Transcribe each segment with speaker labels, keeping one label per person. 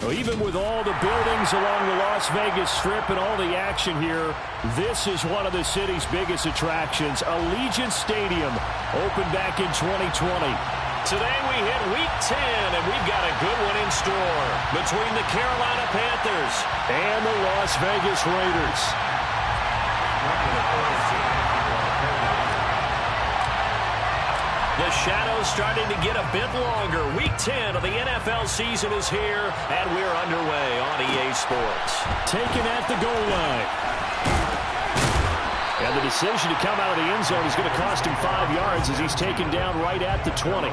Speaker 1: Well, even with all the buildings along the Las Vegas Strip and all the action here, this is one of the city's biggest attractions. Allegiant Stadium opened back in 2020.
Speaker 2: Today we hit Week 10, and we've got a good one in store between the Carolina Panthers
Speaker 1: and the Las Vegas Raiders.
Speaker 2: The shadow's starting to get a bit longer. Week 10 of the NFL season is here, and we're underway on EA Sports.
Speaker 1: Taken at the goal line. And the decision to come out of the end zone is going to cost him 5 yards as he's taken down right at the 20.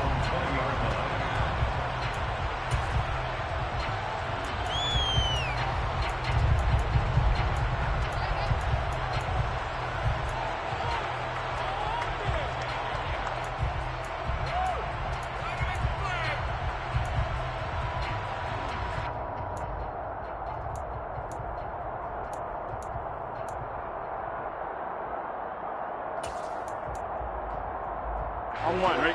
Speaker 3: On one, right?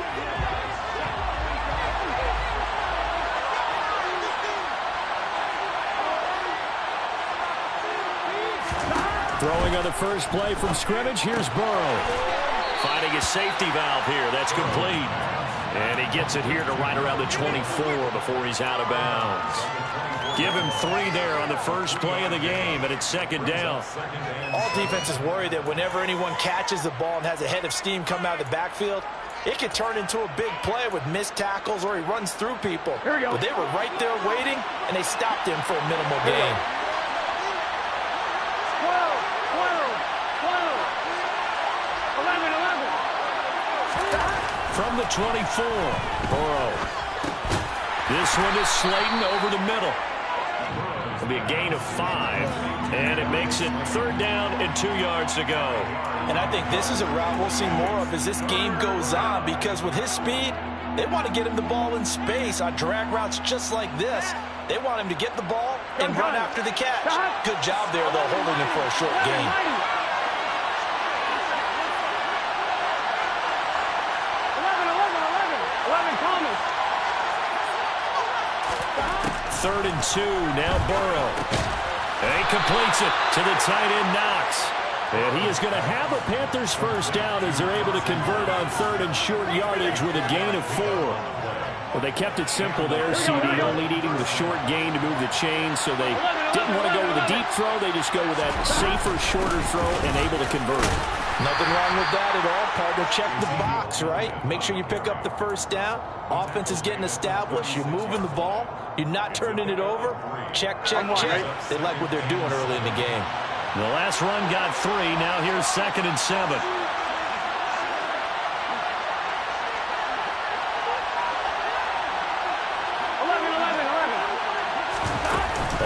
Speaker 1: Throwing on the first play from scrimmage. Here's Burrow.
Speaker 2: Finding his safety valve here. That's complete. And he gets it here to right around the 24 before he's out of bounds. Give him 3 there on the first play of the game, and it's second down.
Speaker 4: All defenses worry that whenever anyone catches the ball and has a head of steam come out of the backfield, it could turn into a big play with missed tackles or he runs through people.
Speaker 3: Here we go.
Speaker 4: But they were right there waiting, and they stopped him for a minimal gain.
Speaker 3: 12, 12, 11.
Speaker 1: From the 24, Burrow. This one is Slayton over the middle. It'll be a gain of 5, and it makes it 3rd down and 2 yards to go.
Speaker 4: And I think this is a route we'll see more of as this game goes on, because with his speed, they want to get him the ball in space on drag routes just like this. They want him to get the ball and run after the catch. Good job there, though, holding him for a short gain.
Speaker 3: 11, Thomas.
Speaker 1: 3rd and 2, now Burrow. And he completes it to the tight end, Knox. And he is going to have a Panthers first down as they're able to convert on 3rd and short yardage with a gain of 4. Well, they kept it simple there, CD, only needing the short gain to move the chains, so they didn't want to go with a deep throw. They just go with that safer, shorter throw and able to convert.
Speaker 4: Nothing wrong with that at all, partner. Check the box, right? Make sure you pick up the first down. Offense is getting established. You're moving the ball. You're not turning it over. Check, check, check. They like what they're doing early in the game.
Speaker 1: The last run got 3. Now here's 2nd and 7.
Speaker 3: 11.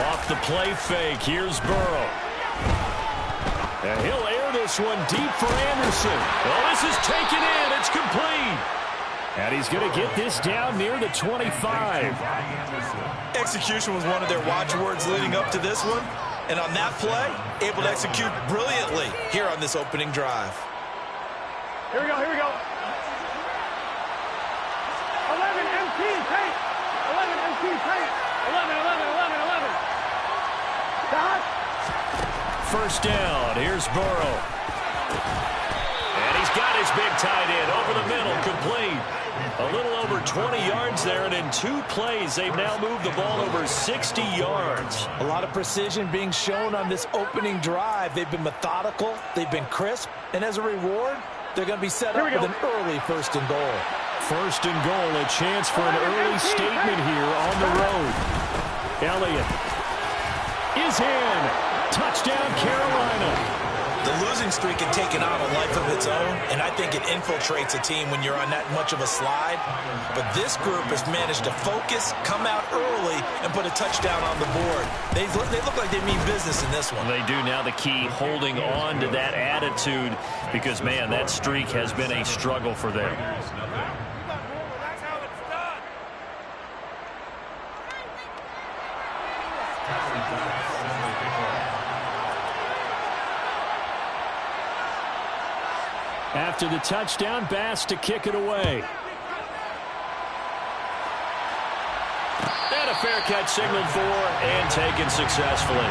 Speaker 1: Off the play fake, here's Burrow. And he'll air this one deep for Anderson. Well, this is taken in. It's complete. And he's going to get this down near the 25.
Speaker 4: Execution was one of their watchwords leading up to this one. And on that play, able to execute brilliantly here on this opening drive.
Speaker 3: Here we go, here we go. 11, MT, tape. 11, MT, tape. 11, 11. Stop.
Speaker 1: First down, here's Burrow.
Speaker 2: And he's got his big tight end over the middle, complete. A little over 20 yards there, and in 2 plays, they've now moved the ball over 60 yards.
Speaker 4: A lot of precision being shown on this opening drive. They've been methodical, they've been crisp, and as a reward, they're going to be set up with an early 1st and goal.
Speaker 1: 1st and goal, a chance for an early statement here on the road. Elliott is in. Touchdown, Carolina.
Speaker 4: The losing streak had taken on a life of its own, and I think it infiltrates a team when you're on that much of a slide. But this group has managed to focus, come out early, and put a touchdown on the board. They look like they mean business in this one.
Speaker 2: They do. Now the key, holding on to that attitude, because, man, that streak has been a struggle for them.
Speaker 1: After the touchdown, Bass to kick it away.
Speaker 2: And a fair catch signaled for and taken successfully.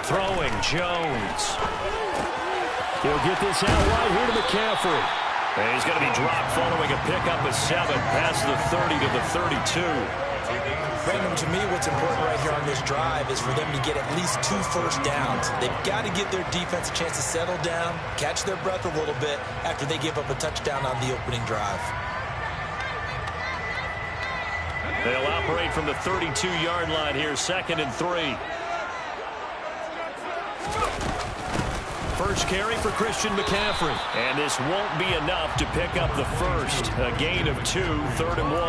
Speaker 2: Throwing, Jones.
Speaker 1: He'll get this out right here to McCaffrey.
Speaker 2: And he's going to be dropped following a pickup of 7 past the 30 to the 32.
Speaker 4: Brandon, to me, what's important right here on this drive is for them to get at least 2 first downs. They've got to give their defense a chance to settle down, catch their breath a little bit after they give up a touchdown on the opening drive.
Speaker 2: They'll operate from the 32-yard line here, 2nd and 3. First carry for Christian McCaffrey. And this won't be enough to pick up the first. A gain of 2, 3rd and 1.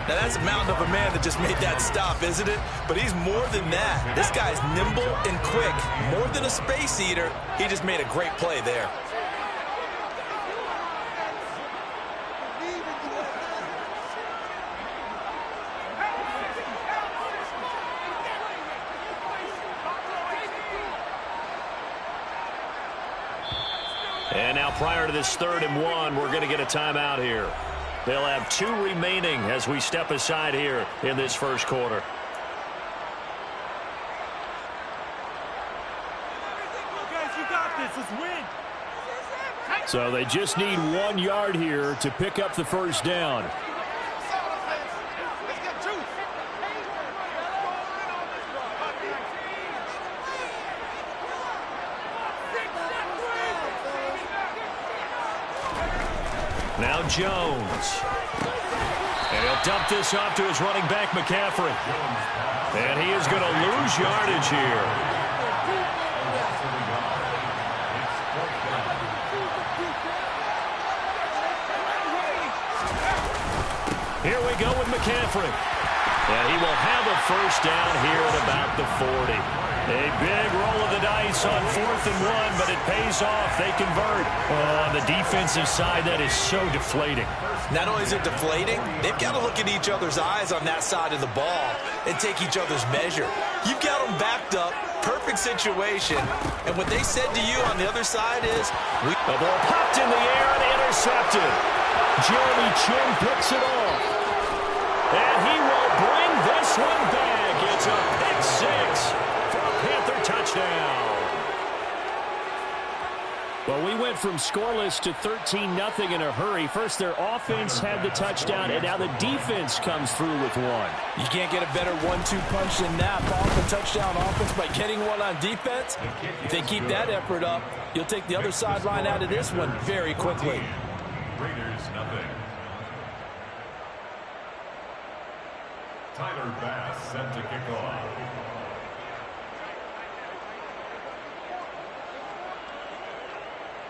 Speaker 4: Now, that's a mountain of a man that just made that stop, isn't it? But he's more than that. This guy's nimble and quick. More than a space eater, he just made a great play there.
Speaker 2: And now prior to this 3rd and 1, we're going to get a timeout here. They'll have 2 remaining as we step aside here in this first quarter.
Speaker 3: Guys, you got this. Let's win.
Speaker 1: So they just need 1 yard here to pick up the first down.
Speaker 2: Now Jones. And he'll dump this off to his running back, McCaffrey. And he is going to lose yardage here. Here we go with McCaffrey. And he will have a first down here at about the 40. A big roll of the dice on 4th and 1, but it pays off. They convert.
Speaker 1: Oh, on the defensive side, that is so deflating.
Speaker 4: Not only is it deflating, they've got to look in each other's eyes on that side of the ball and take each other's measure. You've got them backed up, perfect situation, and what they said to you on the other side is,
Speaker 2: the ball popped in the air and intercepted.
Speaker 1: Jeremy Chin picks it off.
Speaker 2: And he will bring this one back. It's a pick 6 for a Panther touchdown.
Speaker 1: Well, we went from scoreless to 13-0 in a hurry. First, their offense had the touchdown, and now the defense comes through with one.
Speaker 4: You can't get a better 1-2 punch than that. Off the touchdown offense by getting one on defense. If they keep that effort up, you'll take the other sideline out of this one very quickly.
Speaker 5: Raiders, nothing. Tyler Bass set to kick off.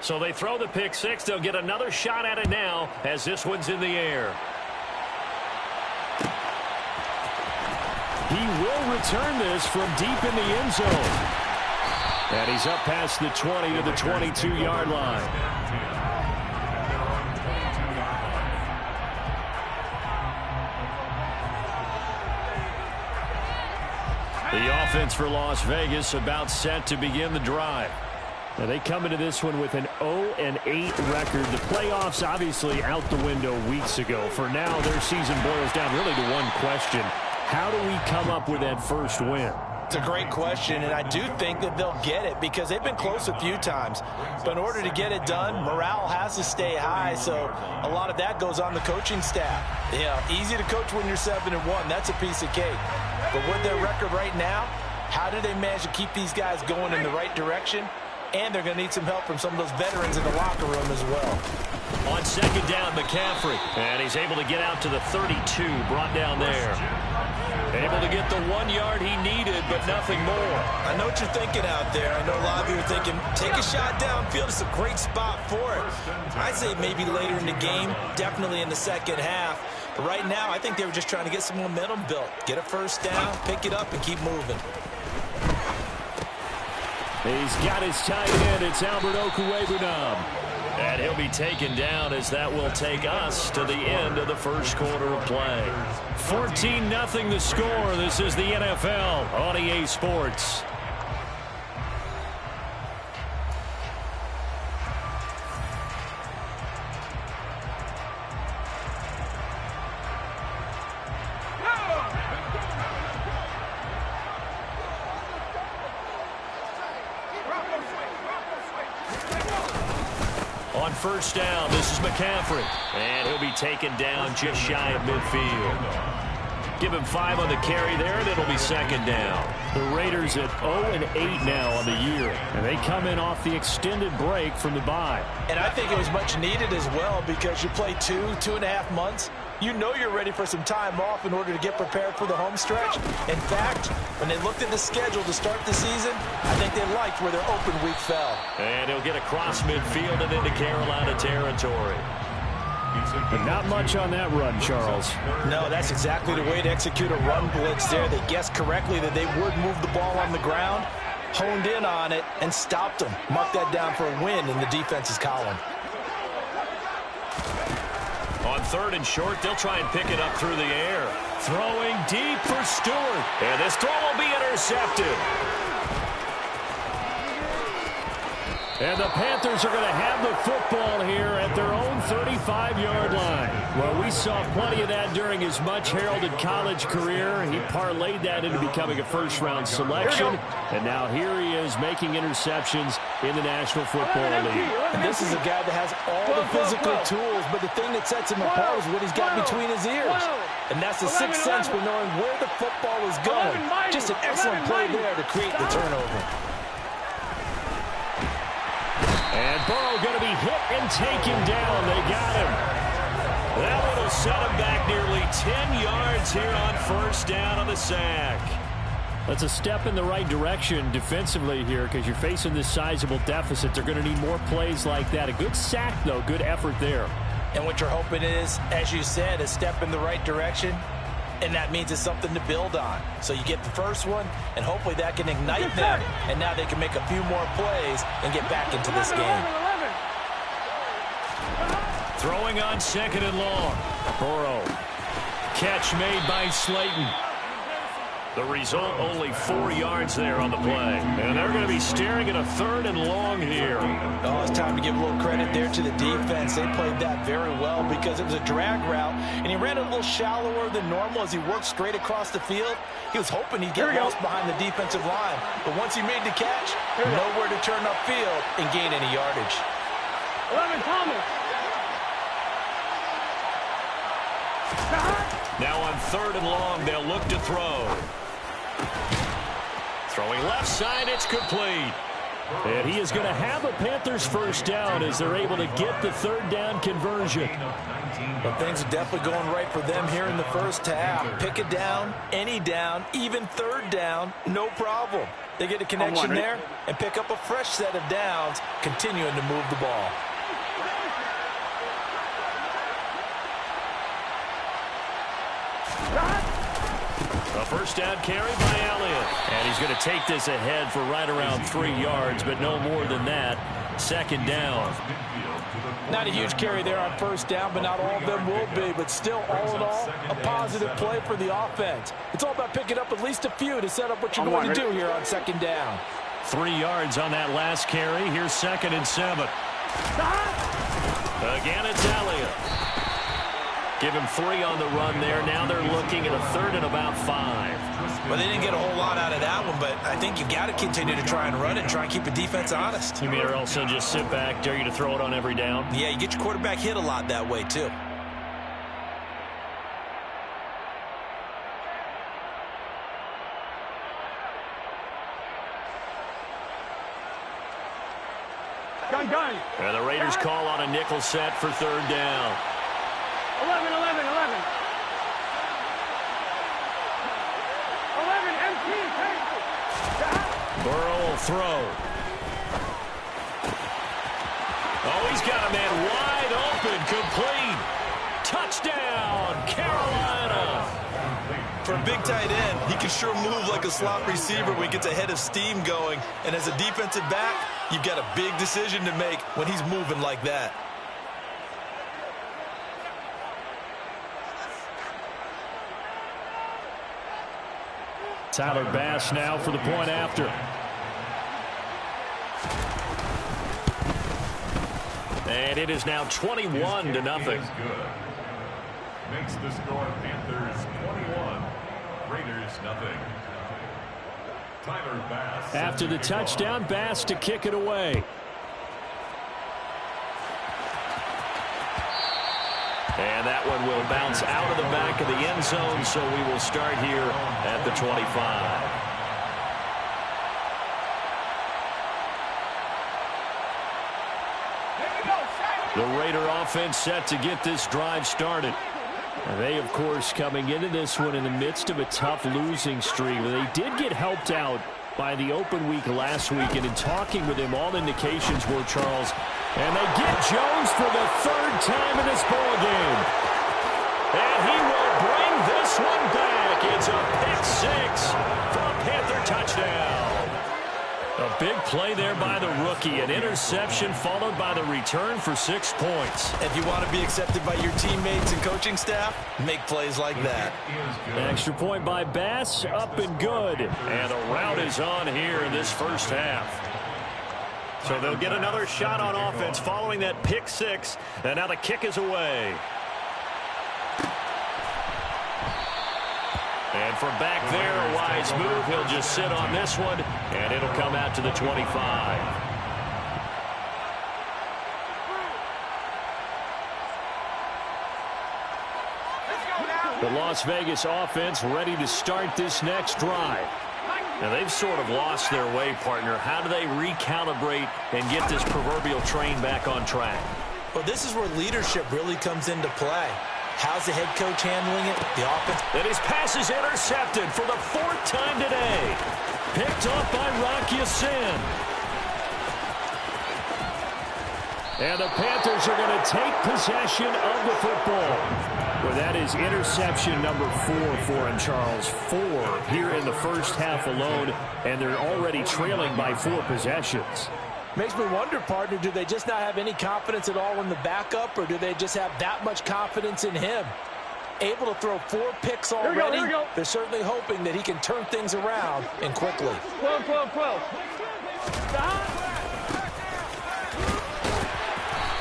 Speaker 2: So they throw the pick 6. They'll get another shot at it now as this one's in the air.
Speaker 1: He will return this from deep in the end zone. And he's up past the 20 to the 22-yard line.
Speaker 2: The offense for Las Vegas about set to begin the drive.
Speaker 1: Now they come into this one with an 0-8 record. The playoffs obviously out the window weeks ago. For now, their season boils down really to one question. How do we come up with that first win?
Speaker 4: It's a great question, and I do think that they'll get it because they've been close a few times. But in order to get it done, morale has to stay high, so a lot of that goes on the coaching staff. Yeah, easy to coach when you're 7-1. That's a piece of cake. But with their record right now, how do they manage to keep these guys going in the right direction? And they're going to need some help from some of those veterans in the locker room as well.
Speaker 2: On second down, McCaffrey. And he's able to get out to the 32, brought down there. Able to get the 1 yard he needed, but nothing more.
Speaker 4: I know what you're thinking out there. I know a lot of you are thinking, take a shot downfield. It's a great spot for it. I'd say maybe later in the game, definitely in the second half. Right now, I think they were just trying to get some momentum built. Get a first down, pick it up, and keep moving.
Speaker 1: He's got his tight end. It's Albert Okwuegbunam.
Speaker 2: And he'll be taken down as that will take us to the end of the first quarter of play.
Speaker 1: 14-0 the score. This is the NFL on EA Sports.
Speaker 2: On first down, this is McCaffrey. And he'll be taken down just shy of midfield. Give him 5 on the carry there, and it'll be second down.
Speaker 1: The Raiders at 0-8 now on the year. And they come in off the extended break from the bye.
Speaker 4: And I think it was much needed as well because you play 2.5 months. You know you're ready for some time off in order to get prepared for the home stretch. In fact, when they looked at the schedule to start the season, I think they liked where their open week fell.
Speaker 2: And he'll get across midfield and into Carolina territory.
Speaker 1: But not much on that run, Charles.
Speaker 4: No, that's exactly the way to execute a run blitz there. They guessed correctly that they would move the ball on the ground, honed in on it, and stopped them. Mark that down for a win in the defense's column.
Speaker 2: On third and short, they'll try and pick it up through the air. Throwing deep for Stewart. And this throw will be intercepted.
Speaker 1: And the Panthers are going to have the football here at their own 35-yard line. Well, we saw plenty of that during his much-heralded college career. He parlayed that into becoming a first-round selection. And now here he is making interceptions in the National Football League.
Speaker 4: And this is a guy that has all the physical tools, but the thing that sets him apart is what he's got between his ears. And that's the sixth sense for knowing where the football is going. Just an excellent play there to create the turnover.
Speaker 1: And Burrow going to be hit and taken down. They got him.
Speaker 2: That one will set him back nearly 10 yards here on first down on the sack.
Speaker 1: That's a step in the right direction defensively here because you're facing this sizable deficit. They're going to need more plays like that. A good sack, though. Good effort there.
Speaker 4: And what you're hoping is, as you said, a step in the right direction. And that means it's something to build on. So you get the first one, and hopefully that can ignite them. And now they can make a few more plays and get back into this game.
Speaker 2: Throwing on second and long.
Speaker 1: Burrow.
Speaker 2: Catch made by Slayton. The result, only 4 yards there on the play. And they're going to be staring at a third and long here.
Speaker 4: Oh, it's time to give a little credit there to the defense. They played that very well because it was a drag route, and he ran a little shallower than normal as he worked straight across the field. He was hoping he'd get lost behind the defensive line. But once he made the catch, nowhere to turn upfield and gain any yardage.
Speaker 3: 11 Thomas.
Speaker 2: Now on third and long, they'll look to throw. Throwing left side, it's complete.
Speaker 1: And he is going to have a Panthers first down as they're able to get the third down conversion.
Speaker 4: But things are definitely going right for them here in the first half. Pick it down, any down, even third down, no problem. They get a connection there and pick up a fresh set of downs, continuing to move the ball.
Speaker 2: A first down carry by Elliott.
Speaker 1: And he's going to take this ahead for right around 3 yards, but no more than that. Second down.
Speaker 4: Not a huge carry there on first down, but not all of them will be. But still, all in all, a positive play for the offense. It's all about picking up at least a few to set up what you're going to do here on second down.
Speaker 1: 3 yards on that last carry. Here's 2nd and 7.
Speaker 2: Again, it's Elliott. Give him 3 on the run there. Now they're looking at a third and about 5.
Speaker 4: Well, they didn't get a whole lot out of that one, but I think you've got to continue to try and run it and try and keep the defense honest.
Speaker 1: You mean or else they'll just sit back, dare you to throw it on every down?
Speaker 4: Yeah, you get your quarterback hit a lot that way, too.
Speaker 3: Gun.
Speaker 2: And the Raiders call on a nickel set for third down.
Speaker 3: 11. 11, MT,
Speaker 2: Burrow will throw. Oh, he's got a man wide open, complete. Touchdown, Carolina.
Speaker 4: For a big tight end, he can sure move like a slot receiver when he gets a head of steam going. And as a defensive back, you've got a big decision to make when he's moving like that.
Speaker 1: Tyler Bass now for the point after.
Speaker 2: And it is now 21-0.
Speaker 5: Makes the score Panthers 21, Raiders nothing. Tyler Bass.
Speaker 1: After the touchdown, Bass to kick it away.
Speaker 2: And that one will bounce out of the back of the end zone, so we will start here at the 25. The Raider offense set to get this drive started.
Speaker 1: And they, of course, coming into this one in the midst of a tough losing streak. They did get helped out by the open week last week, and in talking with him, all indications were, Charles, and they get Jones for the third time in this ball game.
Speaker 2: And he will bring this one back. It's a pick six for a Panther touchdown.
Speaker 1: A big play there by the rookie. An interception followed by the return for 6 points.
Speaker 4: If you want to be accepted by your teammates and coaching staff, make plays like that.
Speaker 1: An extra point by Bass, up and good.
Speaker 2: And the route is on here in this first half. So they'll get another shot on offense following that pick six. And now the kick is away. And from back there, a wise move. He'll just sit on this one, and it'll come out to the 25.
Speaker 1: The Las Vegas offense ready to start this next drive.
Speaker 2: Now, they've sort of lost their way, partner. How do they recalibrate and get this proverbial train back on track?
Speaker 4: Well, this is where leadership really comes into play. How's the head coach handling it? The offense.
Speaker 2: And his pass is intercepted for the fourth time today.
Speaker 1: Picked off by Rock Ya-Sin. And the Panthers are going to take possession of the football. Well, that is interception number 4 for him, Charles. 4 here in the first half alone, and they're already trailing by 4 possessions.
Speaker 4: Makes me wonder, partner, do they just not have any confidence at all in the backup, or do they just have that much confidence in him? Able to throw 4 picks already.
Speaker 3: Here we go.
Speaker 4: They're certainly hoping that he can turn things around and quickly.
Speaker 3: 12. Stop.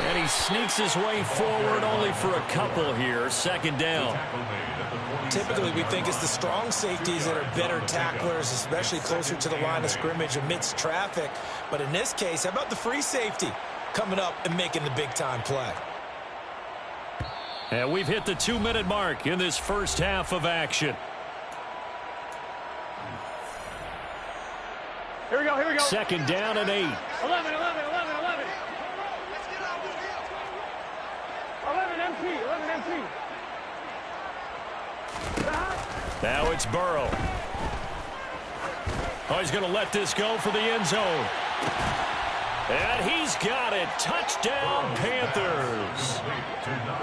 Speaker 1: And he sneaks his way forward only for a couple here. Second down.
Speaker 4: Typically, we think it's the strong safeties that are better tacklers, especially closer to the line of scrimmage amidst traffic. But in this case, how about the free safety coming up and making the big-time play?
Speaker 1: And we've hit the 2-minute mark in this first half of action.
Speaker 3: Here we go.
Speaker 1: Second down and 8.
Speaker 3: 11. 11 empty.
Speaker 1: Now it's Burrow. Oh, he's going to let this go for the end zone. And he's got it. Touchdown, Panthers.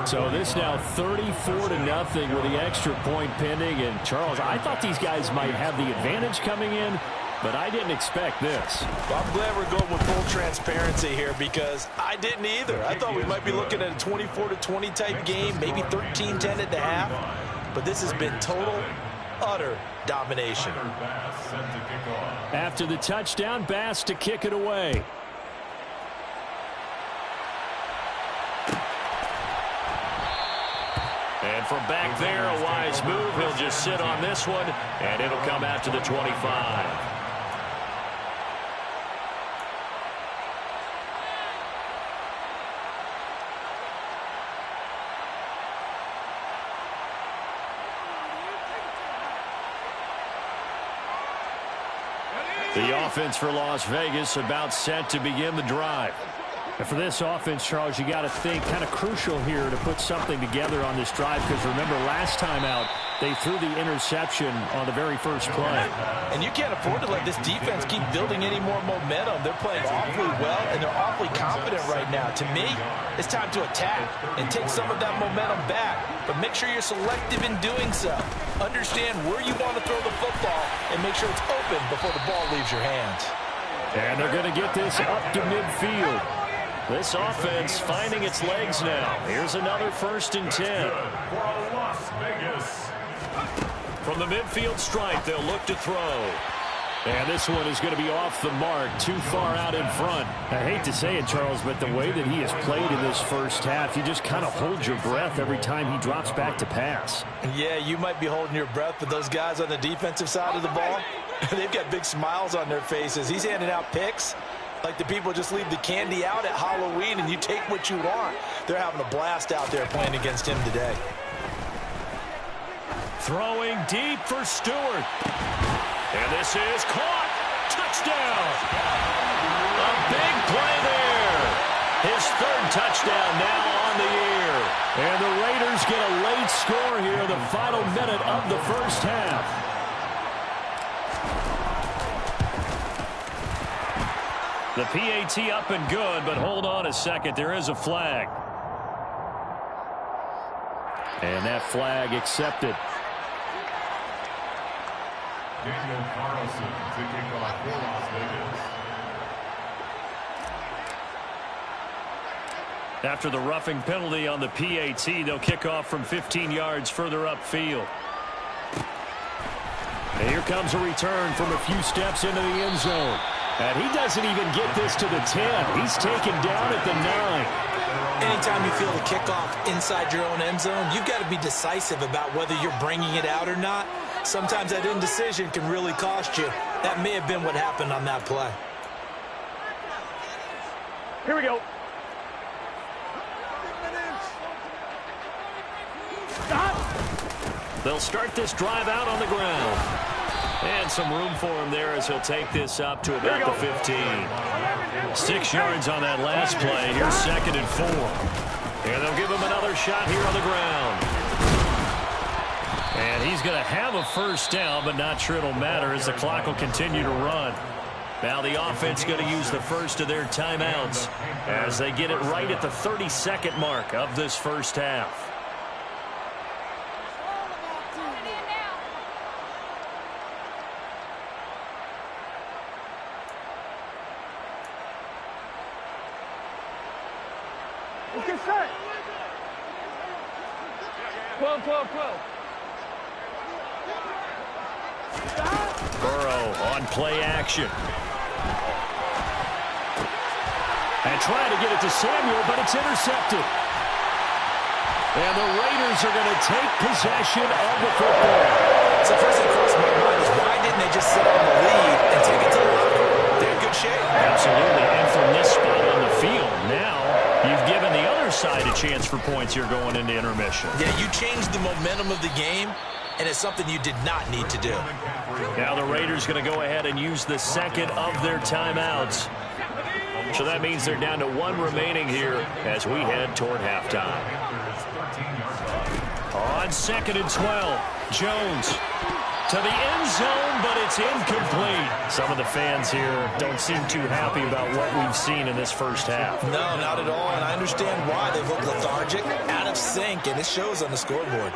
Speaker 1: So this now 34-0 with the extra point pending. And, Charles, I thought these guys might have the advantage coming in, but I didn't expect this.
Speaker 4: Well, I'm glad we're going with full transparency here because I didn't either. I thought we might be looking at a 24-20 type game, maybe 13-10 at the half. But this has been total, utter domination.
Speaker 1: After the touchdown, Bass to kick it away.
Speaker 2: And from back there, a wise move. He'll just sit on this one, and it'll come out to the 25. The offense for Las Vegas about set to begin the drive.
Speaker 1: And for this offense, Charles, you got to think kind of crucial here to put something together on this drive because remember last time out, They threw the interception on the very first play.
Speaker 4: And you can't afford to let this defense keep building any more momentum. They're playing awfully well, and they're awfully confident right now. To me, it's time to attack and take some of that momentum back. But make sure you're selective in doing so. Understand where you want to throw the football and make sure it's open before the ball leaves your hands.
Speaker 1: And they're going to get this up to midfield.
Speaker 2: This offense finding its legs now. Here's another 1st and 10.
Speaker 5: For Las Vegas.
Speaker 2: From the midfield stripe, they'll look to throw.
Speaker 1: And this one is going to be off the mark, too far out in front. I hate to say it, Charles, but the way that he has played in this first half, you just kind of hold your breath every time he drops back to pass.
Speaker 4: Yeah, you might be holding your breath, but those guys on the defensive side of the ball, they've got big smiles on their faces. He's handing out picks like the people just leave the candy out at Halloween and you take what you want. They're having a blast out there playing against him today.
Speaker 2: Throwing deep for Stewart. And this is caught. Touchdown. A big play there. His 3rd touchdown now on the year.
Speaker 1: And the Raiders get a late score here, the final minute of the first half.
Speaker 2: The PAT up and good, but hold on a second. There is a flag.
Speaker 1: And that flag accepted.
Speaker 5: Daniel Carlson to kick off for Las Vegas.
Speaker 2: After the roughing penalty on the PAT, they'll kick off from 15 yards further upfield.
Speaker 1: And here comes a return from a few steps into the end zone. And he doesn't even get this to the 10. He's taken down at the 9.
Speaker 4: Anytime you feel the kickoff inside your own end zone, you've got to be decisive about whether you're bringing it out or not. Sometimes that indecision can really cost you. That may have been what happened on that play.
Speaker 3: Here we go. Stop.
Speaker 2: They'll start this drive out on the ground. And some room for him there as he'll take this up to about the 15. 6 yards on that last play. Here's 2nd and 4. And they'll give him another shot here on the ground. And he's going to have a first down, but not sure it'll matter as the clock will continue to run. Now the offense going to use the first of their timeouts as they get it right at the 32nd mark of this first half.
Speaker 3: Let's get set. 12, 12, 12.
Speaker 2: Burrow on play action.
Speaker 1: And trying to get it to Samuel, but it's intercepted. And the Raiders are going to take possession of the football.
Speaker 4: So first thing across my mind is why didn't they just sit on the lead and take it to the locker room? They're in good shape.
Speaker 2: Absolutely. And from this spot on the field, now you've given the other side a chance for points here going into intermission.
Speaker 4: Yeah, you changed the momentum of the game, and it's something you did not need to do.
Speaker 2: Now the Raiders going to go ahead and use the second of their timeouts. So that means they're down to 1 remaining here as we head toward halftime. On 2nd and 12, Jones to the end zone, but it's incomplete. Some of the fans here don't seem too happy about what we've seen in this first half.
Speaker 4: No, not at all, and I understand why. They look lethargic, out of sync, and it shows on the scoreboard.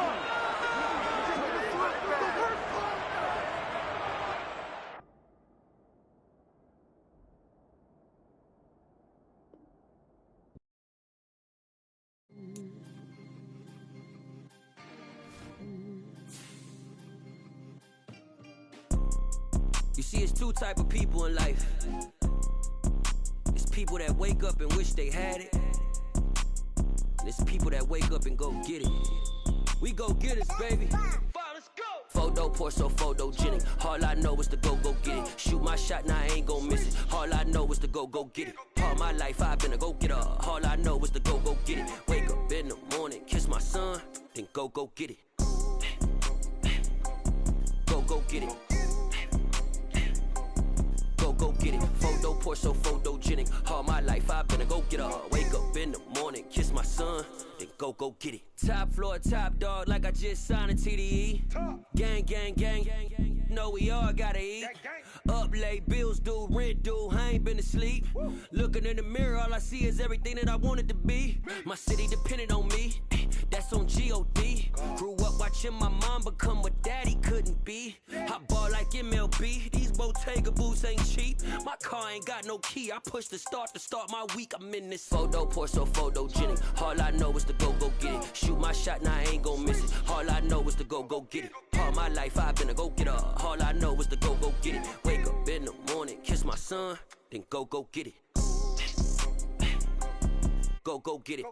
Speaker 6: You see, it's 2 type of people in life. It's people that wake up and wish they had it. And it's people that wake up and go get it. We go get it, baby. Let's go. Photo pour so photogenic. All I know is to go get it. Shoot my shot, now I ain't gon' miss it. All I know is to go get it. All my life I've been a go-getter. All I know is to go get it. Wake up in the morning, kiss my son, then go get it. Go get it. Go get it. Photo pour so photogenic. All my life I've been a go-getter. Wake up in the morning, kiss my son, then go go get it. Top floor, top dog, like I just signed a TDE. Gang, gang, gang, know we all gotta eat. Up late, bills due, rent due, I ain't been asleep. Looking in the mirror, all I see is everything that I wanted to be. My city depended on me, that's on G.O.D. Grew up watching my mom become what daddy couldn't be. I ball like MLB, these Bottega boots ain't cheap. My car ain't got no key, I push the start to start my week. I'm in this photo, pour so photogenic. All I know is to go get it. Shoot my shot, now I ain't gon' miss it. All I know is to go get it. All my life I've been a go-getter. All I know is to go get it. Wake up in the morning, kiss my son, then go get it. Go get it.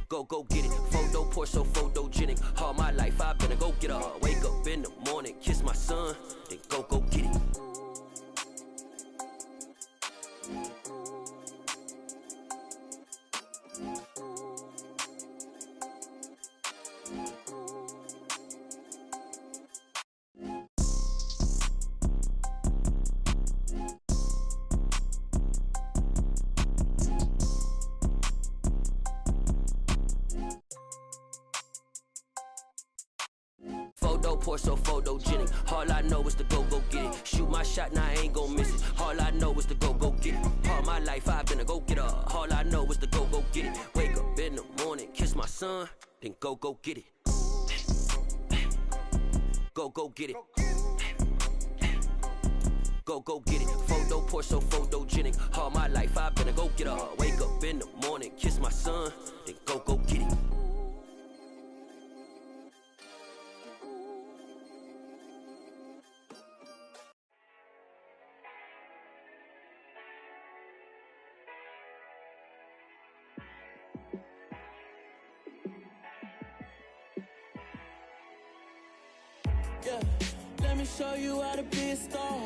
Speaker 6: Go get it. Photo, pour so photogenic. All my life I've been a go-getter. Wake up in the morning, kiss my son, then go get it. Pour so photogenic. All I know is to go get it. Shoot my shot, now I ain't gon' miss it. All I know is to go get it. All my life I've been a go-getter. All I know is to go get it. Wake up in the morning, kiss my son, then go get it. Go get it. Go get it. Photo, pour so photogenic. All my life I've been a go-getter. Wake up in the morning, kiss my son, then go get it.
Speaker 7: Yeah, let me show you how to be a star.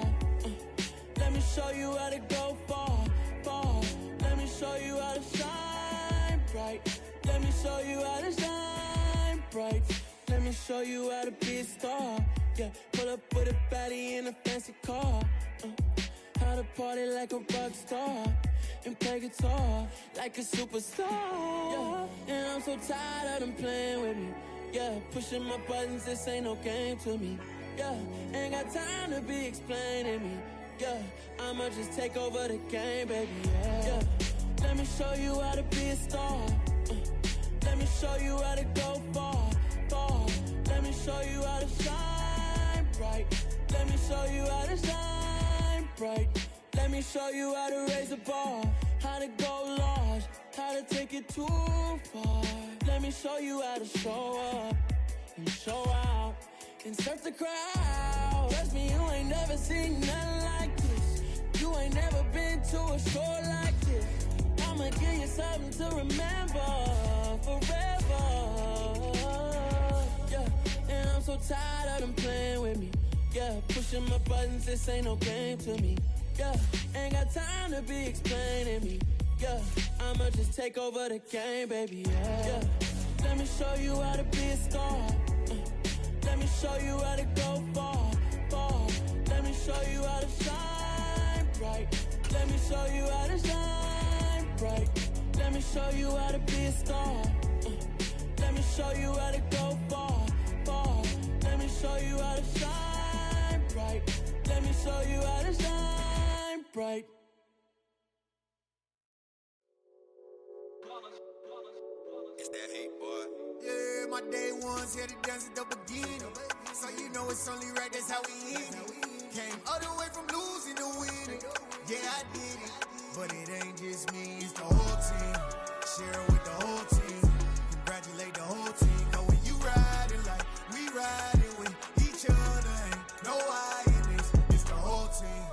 Speaker 7: Let me show you how to go far. Let me show you how to shine bright. Let me show you how to shine bright. Let me show you how to be a star. Yeah, pull up with a baddie in a fancy car. How to party like a rock star and play guitar like a superstar. Yeah, and I'm so tired of them playing with me. Yeah, pushing my buttons, this ain't no game to me. Yeah, ain't got time to be explaining me. Yeah, I'ma just take over the game, baby. Yeah, let me show you how to be a star. Let me show you how to go far. Let me show you how to shine bright. Let me show you how to shine bright. Let me show you how to raise the bar, how to go large, how to take it too far. Let me show you how to show up and show out and surf the crowd. Trust me, you ain't never seen nothing like this. You ain't never been to a show like this. I'ma give you something to remember forever. Yeah, and I'm so tired of them playing with me. Yeah, pushing my buttons, this ain't no game to me. Yeah, ain't got time to be explaining me. Yeah, I'ma just take over the game, baby. Yeah, let me show you how to be a star. Let me show you how to go far. Let me show you how to shine bright. Let me show you how to shine bright. Let me show you how to be a star. Let me show you how to go far. Let me show you how to shine bright. Let me show you how to shine bright.
Speaker 8: It's that hate, boy. Yeah, my day ones here to dance at the beginning. So you know it's only right, that's how we end it. Came all the way from losing to winning. Yeah, I did it. But it ain't just me, it's the whole team. Share it with the whole team. Congratulate the whole team. Cause when you riding like we riding with each other, ain't no I in this. It's the whole team.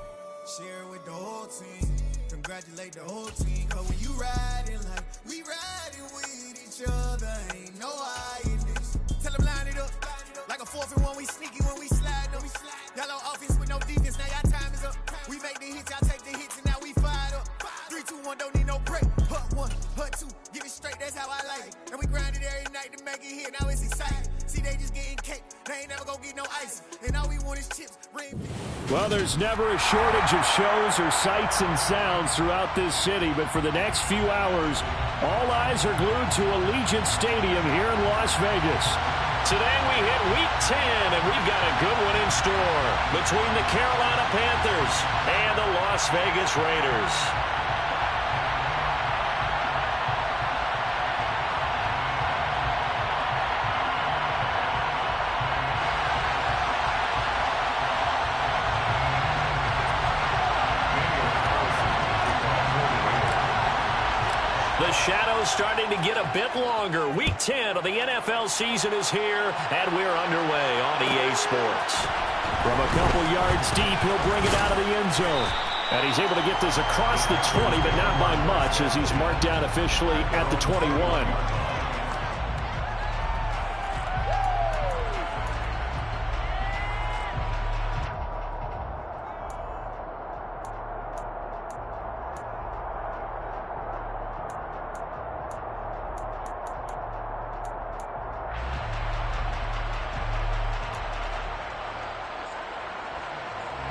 Speaker 8: Share it with the whole team. Congratulate the whole team. Cause when you riding like we riding with each other, ain't no I in this. Tell them line it up. Like a 4th and 1, we sneaky when we slide up. Y'all on offense with no defense, now y'all time is up. We make the hits, y'all take the hits, and now we fired up. 3, 2, 1, don't need no break. Hut 1, hut 2, give it straight, that's how I like it. And we grinded every night to make it hit. Now it's exciting. See, they just getting cake. They ain't never gonna get no ice. And all we want is chips.
Speaker 1: Well, there's never a shortage of shows or sights and sounds throughout this city, but for the next few hours, all eyes are glued to Allegiant Stadium here in Las Vegas.
Speaker 2: Today we hit Week 10, and we've got a good one in store between the Carolina Panthers and the Las Vegas Raiders. The shadow's starting to get a bit longer. Week 10 of the NFL season is here, and we're underway on EA Sports.
Speaker 1: From a couple yards deep, he'll bring it out of the end zone. And he's able to get this across the 20, but not by much, as he's marked down officially at the 21.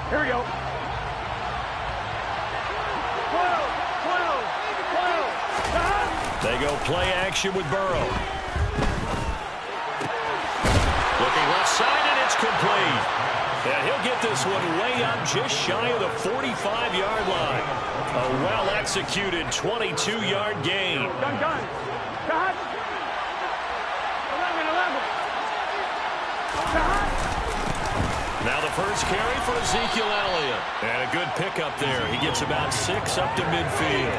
Speaker 3: Here we go. 12, 12, 12.
Speaker 2: They go play action with Burrow. Looking left side, and it's complete. And he'll get this one way up just shy of the 45-yard line. A well-executed 22-yard gain.
Speaker 3: Done. Cut. 11. Cut.
Speaker 2: Now the first carry for Ezekiel Elliott. And a good pickup there. He gets about 6 up to midfield.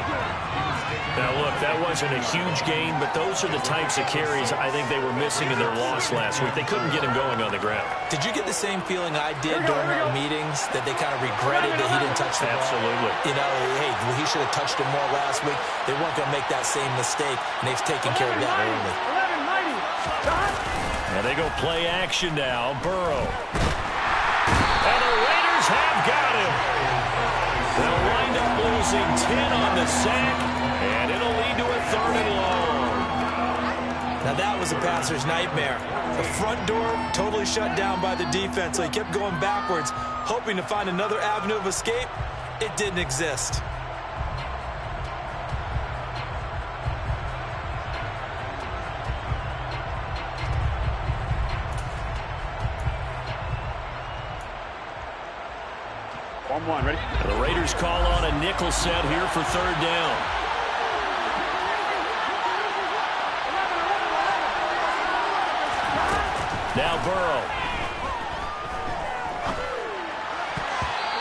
Speaker 2: Now, look, that wasn't a huge gain, but those are the types of carries I think they were missing in their loss last week. They couldn't get him going on the ground.
Speaker 4: Did you get the same feeling I did during our meetings, that they kind of regretted that he didn't touch the ball?
Speaker 2: Absolutely.
Speaker 4: You know, hey, he should have touched it more last week. They weren't going to make that same mistake, and they've taken care of that early.
Speaker 3: 11, 90. Cut.
Speaker 2: And they go play action now. Burrow. And the Raiders have got him. They'll wind up losing 10 on the sack, and it'll lead to a 3rd and long.
Speaker 4: Now that was a passer's nightmare. The front door totally shut down by the defense, so he kept going backwards, hoping to find another avenue of escape. It didn't exist.
Speaker 3: One, ready?
Speaker 2: The Raiders call on a nickel set here for 3rd down. Now Burrow.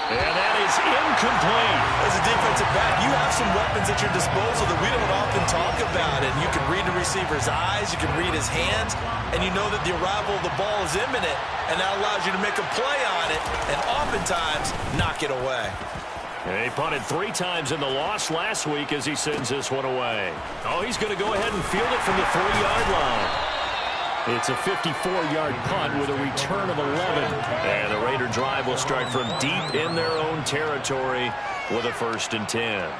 Speaker 2: And that is incomplete.
Speaker 4: As a defensive back, you have some weapons at your disposal that we don't often talk about. And you can read the receiver's eyes, you can read his hands, and you know that the arrival of the ball is imminent, and that allows you to make a play on it and oftentimes knock it away.
Speaker 2: And he punted 3 times in the loss last week as he sends this one away. Oh, he's going to go ahead and field it from the 3-yard line.
Speaker 1: It's a 54-yard punt with a return of 11.
Speaker 2: And the Raider drive will start from deep in their own territory with a 1st and 10.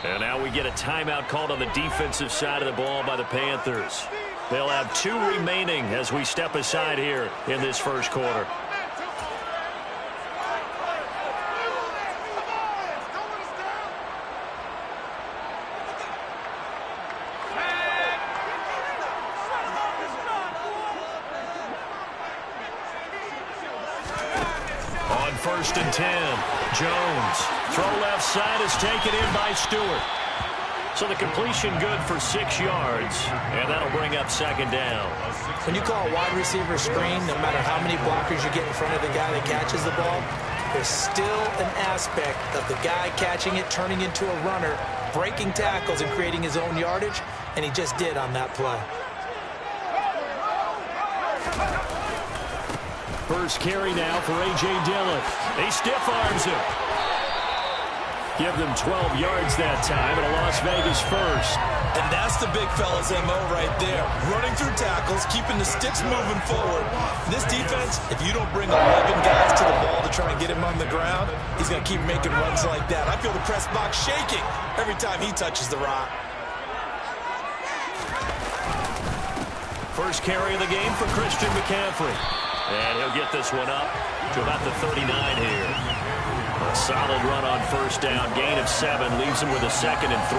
Speaker 2: And now we get a timeout called on the defensive side of the ball by the Panthers. They'll have 2 remaining as we step aside here in this first quarter. On 1st and 10, Jones. Throw left side is taken in by Stewart. So the completion good for 6 yards, and that'll bring up 2nd down.
Speaker 4: When you call a wide receiver screen, no matter how many blockers you get in front of the guy that catches the ball, there's still an aspect of the guy catching it, turning into a runner, breaking tackles and creating his own yardage, and he just did on that play.
Speaker 1: First carry now for A.J. Dillon.
Speaker 2: He stiff arms him.
Speaker 1: Give them 12 yards that time and a Las Vegas first.
Speaker 4: And that's the big fella's MO right there. Running through tackles, keeping the sticks moving forward. This defense, if you don't bring 11 guys to the ball to try and get him on the ground, he's going to keep making runs like that. I feel the press box shaking every time he touches the rock.
Speaker 2: First carry of the game for Christian McCaffrey. And he'll get this one up to about the 39 here. A solid run on first down. Gain of 7 leaves him with a 2nd and 3.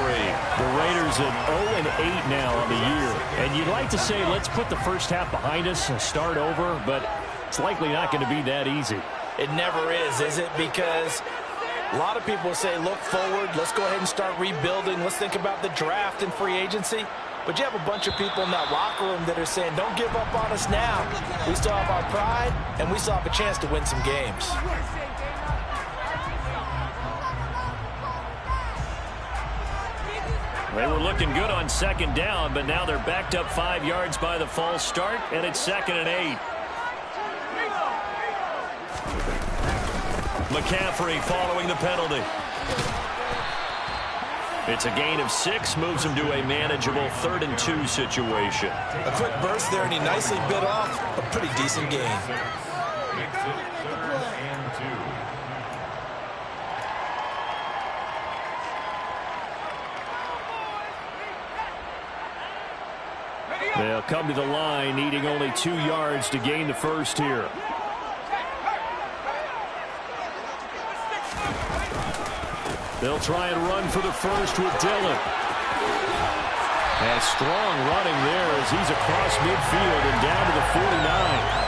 Speaker 1: The Raiders at 0-8 now on the year. And you'd like to say, let's put the first half behind us and start over, but it's likely not going to be that easy.
Speaker 4: It never is it? Because a lot of people say, look forward, let's go ahead and start rebuilding. Let's think about the draft and free agency. But you have a bunch of people in that locker room that are saying, don't give up on us now. We still have our pride, and we still have a chance to win some games.
Speaker 2: They were looking good on 2nd down, but now they're backed up 5 yards by the false start, and it's 2nd and 8. McCaffrey following the penalty. It's a gain of 6, moves him to a manageable 3rd and 2 situation.
Speaker 4: A quick burst there, and he nicely bit off a pretty decent gain.
Speaker 1: They'll come to the line, needing only 2 yards to gain the first here. They'll try and run for the first with Dillon. And strong running there as he's across midfield and down to the 49.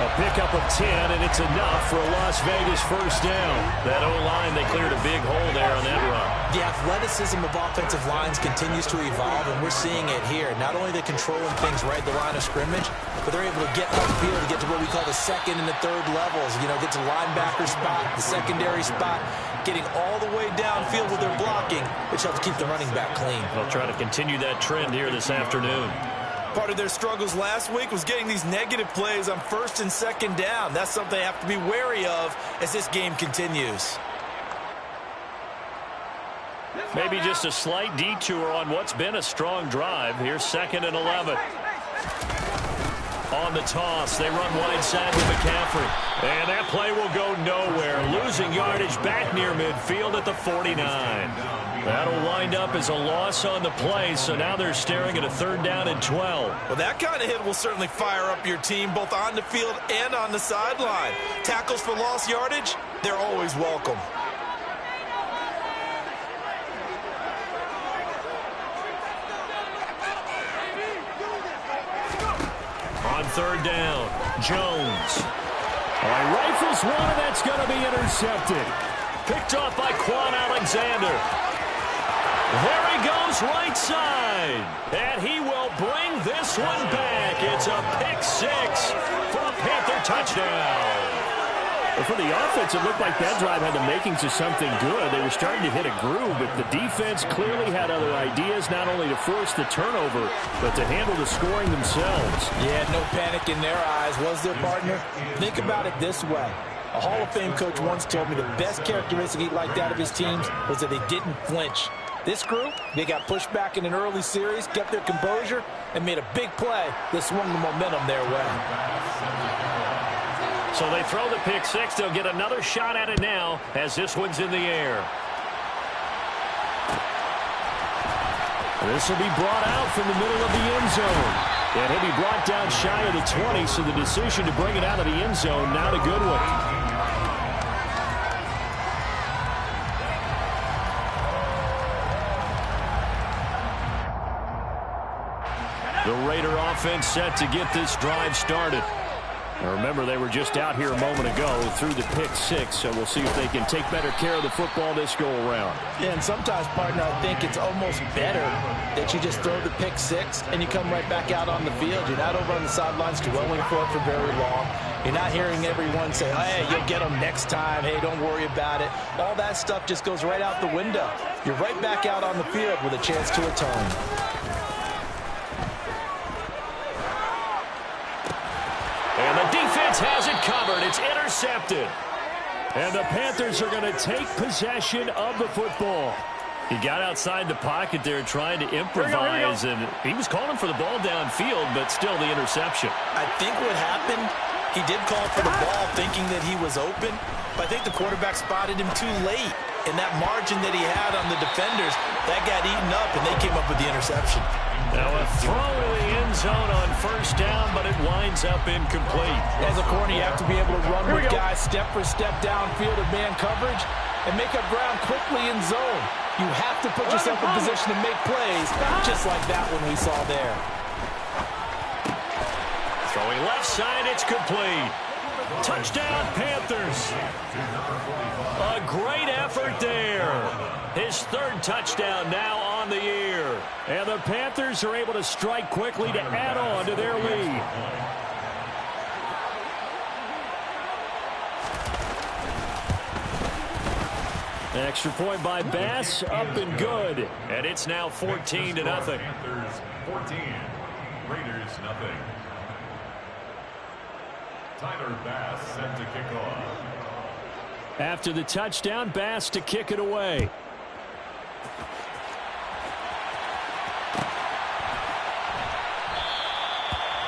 Speaker 1: A pickup of 10, and it's enough for a Las Vegas first down.
Speaker 2: That O-line, they cleared a big hole there on that run.
Speaker 4: The athleticism of offensive lines continues to evolve, and we're seeing it here. Not only are they controlling things right at the line of scrimmage, but they're able to get upfield to get to what we call the 2nd and the 3rd levels. You know, get to linebacker spot, the secondary spot, getting all the way downfield with their blocking, which helps keep the running back clean.
Speaker 2: They'll try to continue that trend here this afternoon.
Speaker 4: Part of their struggles last week was getting these negative plays on 1st and 2nd down. That's something they have to be wary of as this game continues.
Speaker 2: Maybe just a slight detour on what's been a strong drive. Here's 2nd and 11. On the toss, they run wide side with McCaffrey. And that play will go nowhere. Losing yardage back near midfield at the 49. That'll wind up as a loss on the play, so now they're staring at a 3rd down and 12.
Speaker 4: Well, that kind of hit will certainly fire up your team, both on the field and on the sideline. Tackles for lost yardage, they're always welcome.
Speaker 2: On 3rd down, Jones.
Speaker 1: Rifles one, and that's going to be intercepted.
Speaker 2: Picked off by Quan Alexander. There he goes right side. And he will bring this one back. It's a pick 6 for a Panther touchdown.
Speaker 1: But for the offense, it looked like that drive had the makings of something good. They were starting to hit a groove, but the defense clearly had other ideas, not only to force the turnover, but to handle the scoring themselves.
Speaker 4: Yeah, no panic in their eyes, was there, partner? Think about it this way. A Hall of Fame coach once told me the best characteristic he liked out of his teams was that they didn't flinch. This group, they got pushed back in an early series, kept their composure, and made a big play that swung the momentum their way.
Speaker 2: So they throw the pick 6. They'll get another shot at it now as this one's in the air.
Speaker 1: This will be brought out from the middle of the end zone. And he'll be brought down shy of the 20, so the decision to bring it out of the end zone, not a good one. The Raider offense set to get this drive started. Now remember, they were just out here a moment ago through the pick 6, so we'll see if they can take better care of the football this go around.
Speaker 4: Yeah, and sometimes, partner, I think it's almost better that you just throw the pick 6 and you come right back out on the field. You're not over on the sidelines dwelling for it for very long. You're not hearing everyone say, hey, you'll get them next time. Hey, don't worry about it. All that stuff just goes right out the window. You're right back out on the field with a chance to atone.
Speaker 2: And the defense has it covered. It's intercepted.
Speaker 1: And the Panthers are going to take possession of the football.
Speaker 2: He got outside the pocket there trying to improvise, and he was calling for the ball downfield, but still the interception.
Speaker 4: I think what happened, he did call for the ball thinking that he was open, but I think the quarterback spotted him too late. And that margin that he had on the defenders, that got eaten up, and they came up with the interception.
Speaker 2: Now a throw to the end zone on first down, but it winds up incomplete.
Speaker 4: As a corner, you have to be able to run with guys step for step downfield of man coverage and make up ground quickly in zone. You have to put yourself in position to make plays, just like that one we saw there.
Speaker 2: Throwing left side, it's complete. Touchdown, Panthers. A great effort there. His third touchdown now on the year.
Speaker 1: And the Panthers are able to strike quickly to add on to their lead. Extra point by Bass, up and good.
Speaker 2: And it's now 14-0.
Speaker 5: Panthers 14, Raiders nothing. Tyler Bass set to kick off.
Speaker 1: After the touchdown, Bass to kick it away.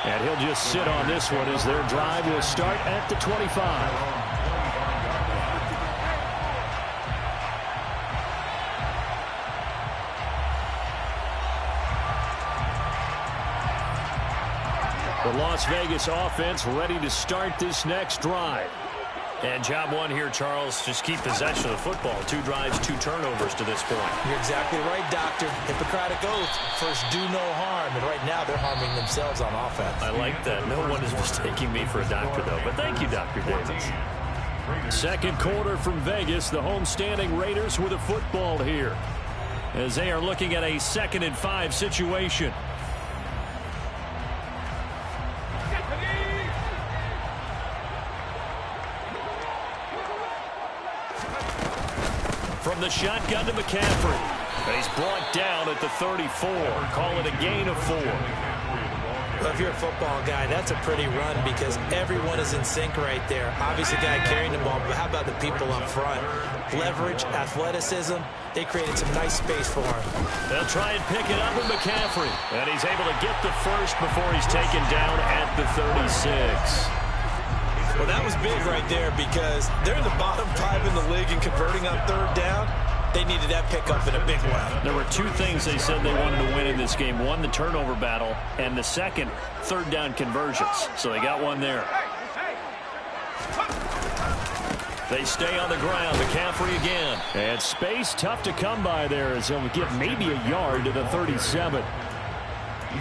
Speaker 1: And he'll just sit on this one as their drive will start at the 25. The Las Vegas offense ready to start this next drive.
Speaker 2: And job one here, Charles, just keep possession of the football. 2 drives, 2 turnovers to this point.
Speaker 4: You're exactly right, Doctor. Hippocratic oath, first do no harm. And right now they're harming themselves on offense.
Speaker 2: I like that. No one is mistaking me for a doctor, though. But thank you, Dr. Davis.
Speaker 1: Second quarter from Vegas. The homestanding Raiders with a football here, as they are looking at a 2nd and 5 situation.
Speaker 2: From the shotgun to McCaffrey. He's brought down at the 34. Call it a gain of 4.
Speaker 4: Well, if you're a football guy, that's a pretty run because everyone is in sync right there. Obviously, the guy carrying the ball, but how about the people up front? Leverage, athleticism, they created some nice space for him.
Speaker 2: They'll try and pick it up with McCaffrey. And he's able to get the first before he's taken down at the 36.
Speaker 4: Well, that was big right there because they're in the bottom 5 in the league and converting on 3rd down. They needed that pickup in a big way.
Speaker 2: There were 2 things they said they wanted to win in this game. One, the turnover battle, and the second, 3rd down conversions. So they got one there. They stay on the ground. McCaffrey again.
Speaker 1: And space tough to come by there as he'll get maybe a yard to the 37.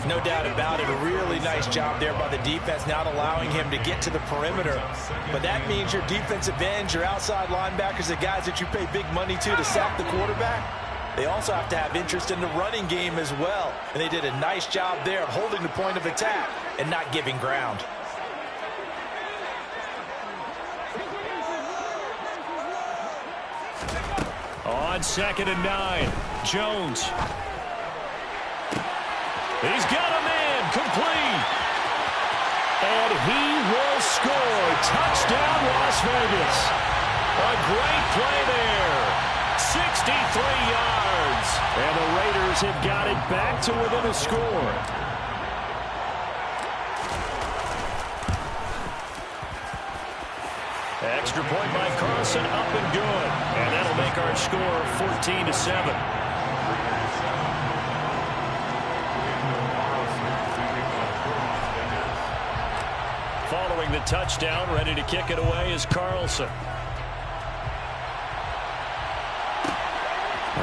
Speaker 4: No doubt about it. A really nice job there by the defense, not allowing him to get to the perimeter. But that means your defensive ends, your outside linebackers, the guys that you pay big money to sack the quarterback, they also have to have interest in the running game as well. And they did a nice job there of holding the point of attack and not giving ground.
Speaker 1: On 2nd and 9, Jones.
Speaker 2: He's got a man, complete.
Speaker 1: And he will score. Touchdown, Las Vegas.
Speaker 2: A great play there. 63 yards.
Speaker 1: And the Raiders have got it back to within a score.
Speaker 2: Extra point by Carlson, up and good. And that'll make our score 14-7. Following the touchdown, ready to kick it away is Carlson.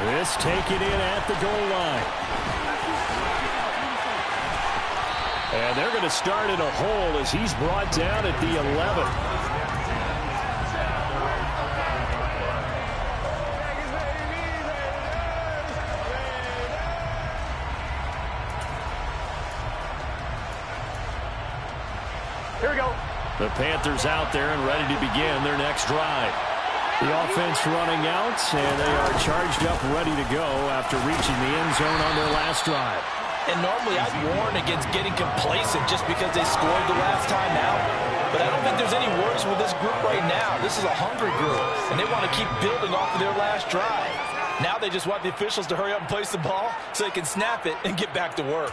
Speaker 1: This taken in at the goal line. And they're going to start in a hole as he's brought down at the 11.
Speaker 3: Here we go.
Speaker 1: The Panthers out there and ready to begin their next drive. The offense running out, and they are charged up, ready to go after reaching the end zone on their last drive.
Speaker 4: And normally I'd warn against getting complacent just because they scored the last time out. But I don't think there's any worries with this group right now. This is a hungry group, and they want to keep building off of their last drive. Now they just want the officials to hurry up and place the ball so they can snap it and get back to work.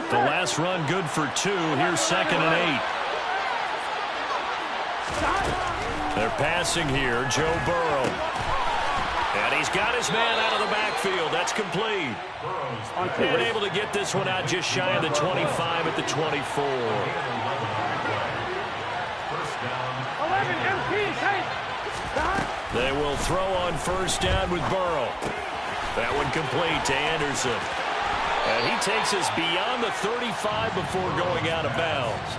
Speaker 1: The last run good for 2. Here's 2nd and 8. They're passing here. Joe Burrow. And he's got his man out of the backfield. That's complete. And able to get this one out just shy of the 25 at the 24. 11 They will throw on 1st down with Burrow. That one complete to Anderson. And he takes us beyond the 35 before going out of bounds.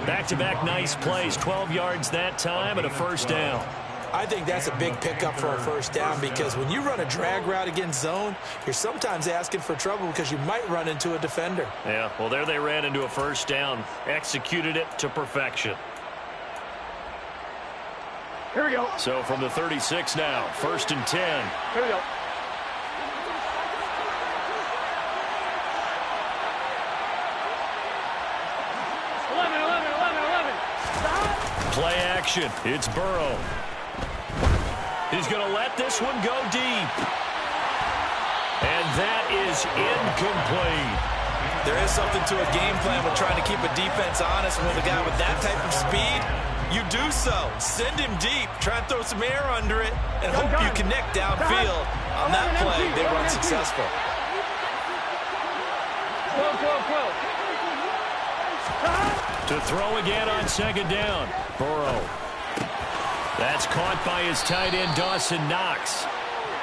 Speaker 1: Back-to-back nice plays, 12 yards that time and a 1st down.
Speaker 4: I think that's a big pickup for a 1st down because when you run a drag route against zone, you're sometimes asking for trouble because you might run into a defender.
Speaker 1: Yeah, well, there they ran into a 1st down, executed it to perfection.
Speaker 3: Here we go.
Speaker 1: So from the 36 now, 1st and 10.
Speaker 3: Here we go.
Speaker 1: Play action. It's Burrow. He's going to let this one go deep. And that is incomplete.
Speaker 4: There is something to a game plan with trying to keep a defense honest. With a guy with that type of speed, you do so. Send him deep. Try and throw some air under it and hope you connect downfield. On that play, they run successful.
Speaker 1: To throw again on 2nd down. Burrow. That's caught by his tight end, Dawson Knox.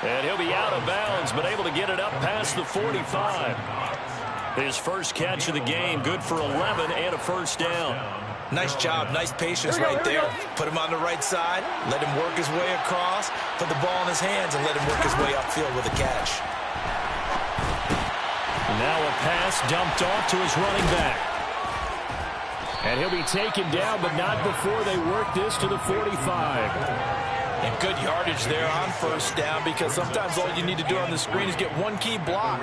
Speaker 1: And he'll be out of bounds, but able to get it up past the 45. His first catch of the game, good for 11 and a 1st down.
Speaker 4: Nice job, nice patience right there. Put him on the right side, let him work his way across, put the ball in his hands, and let him work his way upfield with a catch.
Speaker 1: Now a pass dumped off to his running back. And he'll be taken down, but not before they work this to the 45.
Speaker 4: And good yardage there on 1st down because sometimes all you need to do on the screen is get one key block.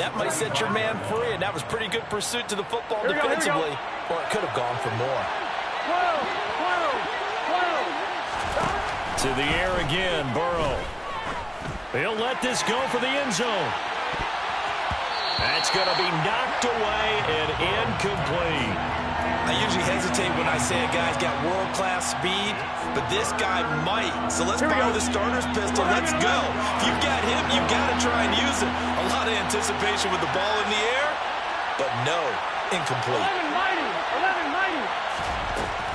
Speaker 4: That might set your man free, and that was pretty good pursuit to the football defensively. Or it could have gone for more.
Speaker 1: To the air again, Burrow. He'll let this go for the end zone. That's going to be knocked away and incomplete.
Speaker 4: I usually hesitate when I say a guy's got world-class speed, but this guy might. So let's fire the starter's pistol. Let's go. If you've got him, you've got to try and use it. A lot of anticipation with the ball in the air, but no, incomplete.
Speaker 3: 11 mighty.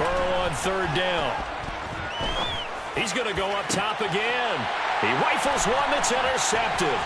Speaker 1: Burrow on 3rd down. He's going to go up top again. He rifles one that's intercepted.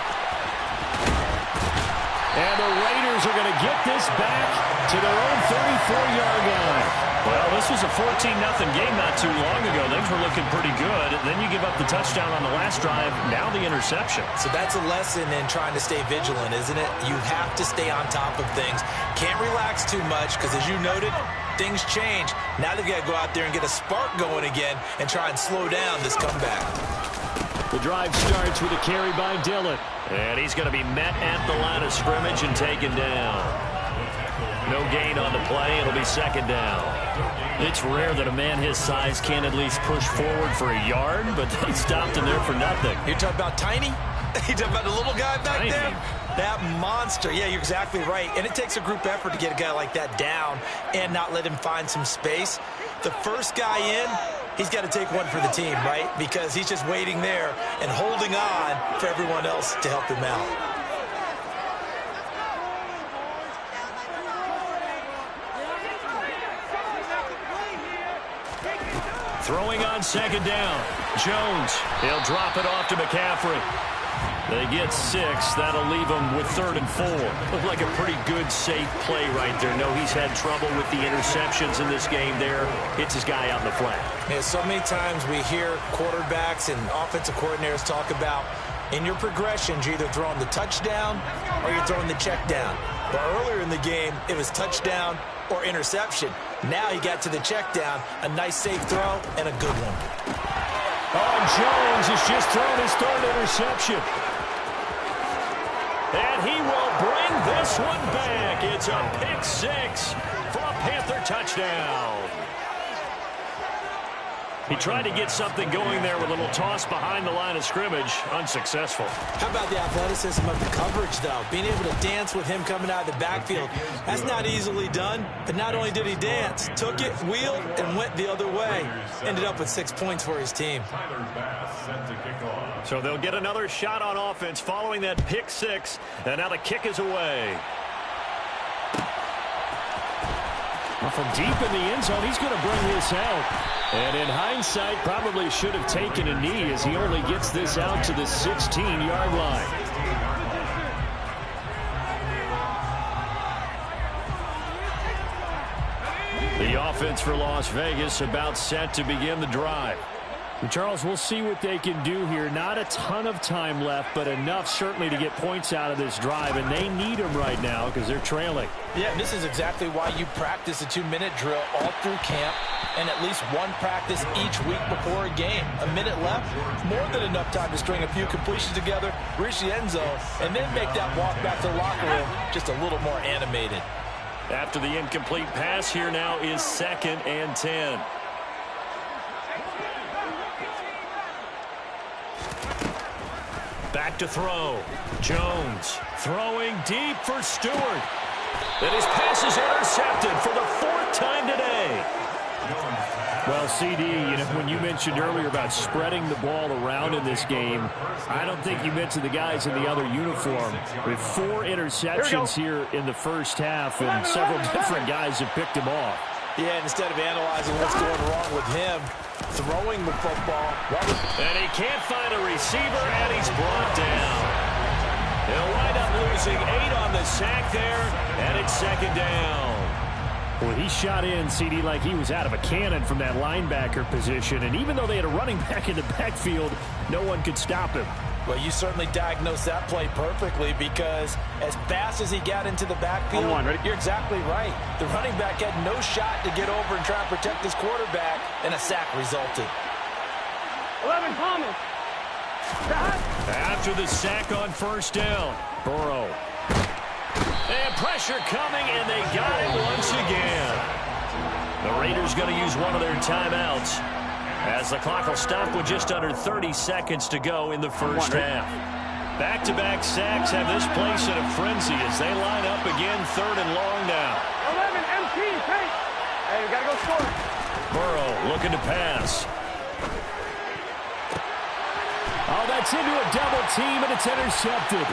Speaker 1: And the Raiders are going to get this back to their own 34-yard line. Well, this was a 14-0 game not too long ago. Things were looking pretty good. Then you give up the touchdown on the last drive. Now the interception.
Speaker 4: So that's a lesson in trying to stay vigilant, isn't it? You have to stay on top of things. Can't relax too much because, as you noted, things change. Now they've got to go out there and get a spark going again and try and slow down this comeback.
Speaker 1: The drive starts with a carry by Dillon. And he's going to be met at the line of scrimmage and taken down. No gain on the play. It'll be 2nd down. It's rare that a man his size can at least push forward for a yard, but they stopped him there for nothing.
Speaker 4: You're talking about tiny? You're talking about the little guy back
Speaker 1: Tiny.
Speaker 4: there? That monster. Yeah, you're exactly right. And it takes a group effort to get a guy like that down and not let him find some space. The first guy in, he's got to take one for the team, right? Because he's just waiting there and holding on for everyone else to help him out.
Speaker 1: Throwing on 2nd down. Jones, he'll drop it off to McCaffrey. They get 6. That'll leave them with 3rd and 4. Looked like a pretty good, safe play right there. No, he's had trouble with the interceptions in this game there. Hits his guy out in the flat.
Speaker 4: Yeah, so many times we hear quarterbacks and offensive coordinators talk about in your progressions, you're either throwing the touchdown or you're throwing the check down. But earlier in the game, it was touchdown or interception. Now he got to the check down, a nice safe throw, and a good one.
Speaker 1: Oh, Jones has just thrown his 3rd interception. And he will bring this
Speaker 2: this one back. It's a pick six for a Panther touchdown. He tried to get something going there with a little toss behind the line of scrimmage. Unsuccessful.
Speaker 4: How about the athleticism of the coverage, though? Being able to dance with him coming out of the backfield. That's not easily done. But not only did he dance, took it, wheeled, and went the other way. Ended up with 6 points for his team.
Speaker 2: So they'll get another shot on offense following that pick six. And now the kick is away.
Speaker 1: Well, from deep in the end zone, he's going to bring this out. And in hindsight, probably should have taken a knee as he only gets this out to the 16-yard line. The offense for Las Vegas about set to begin the drive. And Charles, we'll see what they can do here. Not a ton of time left, but enough certainly to get points out of this drive, and they need them right now because they're trailing.
Speaker 4: Yeah, this is exactly why you practice a 2-minute drill all through camp and at least one practice each week before a game. A minute left, more than enough time to string a few completions together, reach the end zone, and then make that walk back to the locker room just a little more animated.
Speaker 2: After the incomplete pass, here now is 2nd and 10. Back to throw. Jones throwing deep for Stewart. And his pass is intercepted for the 4th time today.
Speaker 1: Well, CD, when you mentioned earlier about spreading the ball around in this game, I don't think you mentioned the guys in the other uniform. With 4 interceptions here in the first half, and several different guys have picked him off.
Speaker 4: Yeah, and instead of analyzing what's going wrong with him, throwing the football.
Speaker 2: And he can't find a receiver, and he's brought down. He'll wind up losing 8 on the sack there, and it's 2nd down.
Speaker 1: Well, he shot in, CD, like he was out of a cannon from that linebacker position. And even though they had a running back in the backfield, no one could stop him.
Speaker 4: Well, you certainly diagnosed that play perfectly because as fast as he got into the backfield, you're exactly right. The running back had no shot to get over and try and protect his quarterback, and a sack resulted.
Speaker 3: 11 Thomas.
Speaker 2: After the sack on 1st down, Burrow. And pressure coming, and they got it once again. The Raiders going to use one of their timeouts as the clock will stop with just under 30 seconds to go in the first half. Back-to-back sacks have this place in a frenzy as they line up again 3rd and long now.
Speaker 3: 11 MT, take. Hey, we got to go score.
Speaker 2: Burrow looking to pass.
Speaker 1: Oh, that's into a double team, and it's intercepted.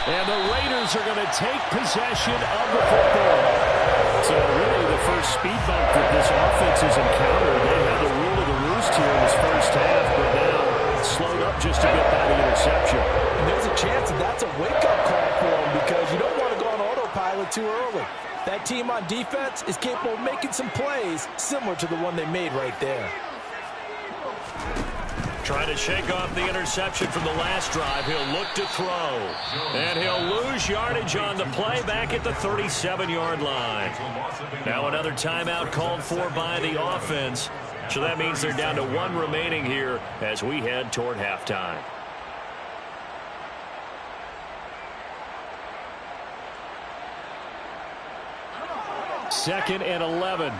Speaker 1: And the Raiders are going to take possession of the football. So really the first speed bump that this offense has encountered. They had the rule of the roost here in this first half, but now slowed up just a bit by the interception.
Speaker 4: And there's a chance that that's a wake-up call for them because you don't want to go on autopilot too early. That team on defense is capable of making some plays similar to the one they made right there.
Speaker 2: Trying to shake off the interception from the last drive. He'll look to throw. And he'll lose yardage on the play back at the 37-yard line. Now another timeout called for by the offense. So that means they're down to 1 remaining here as we head toward halftime.
Speaker 1: Second and 11.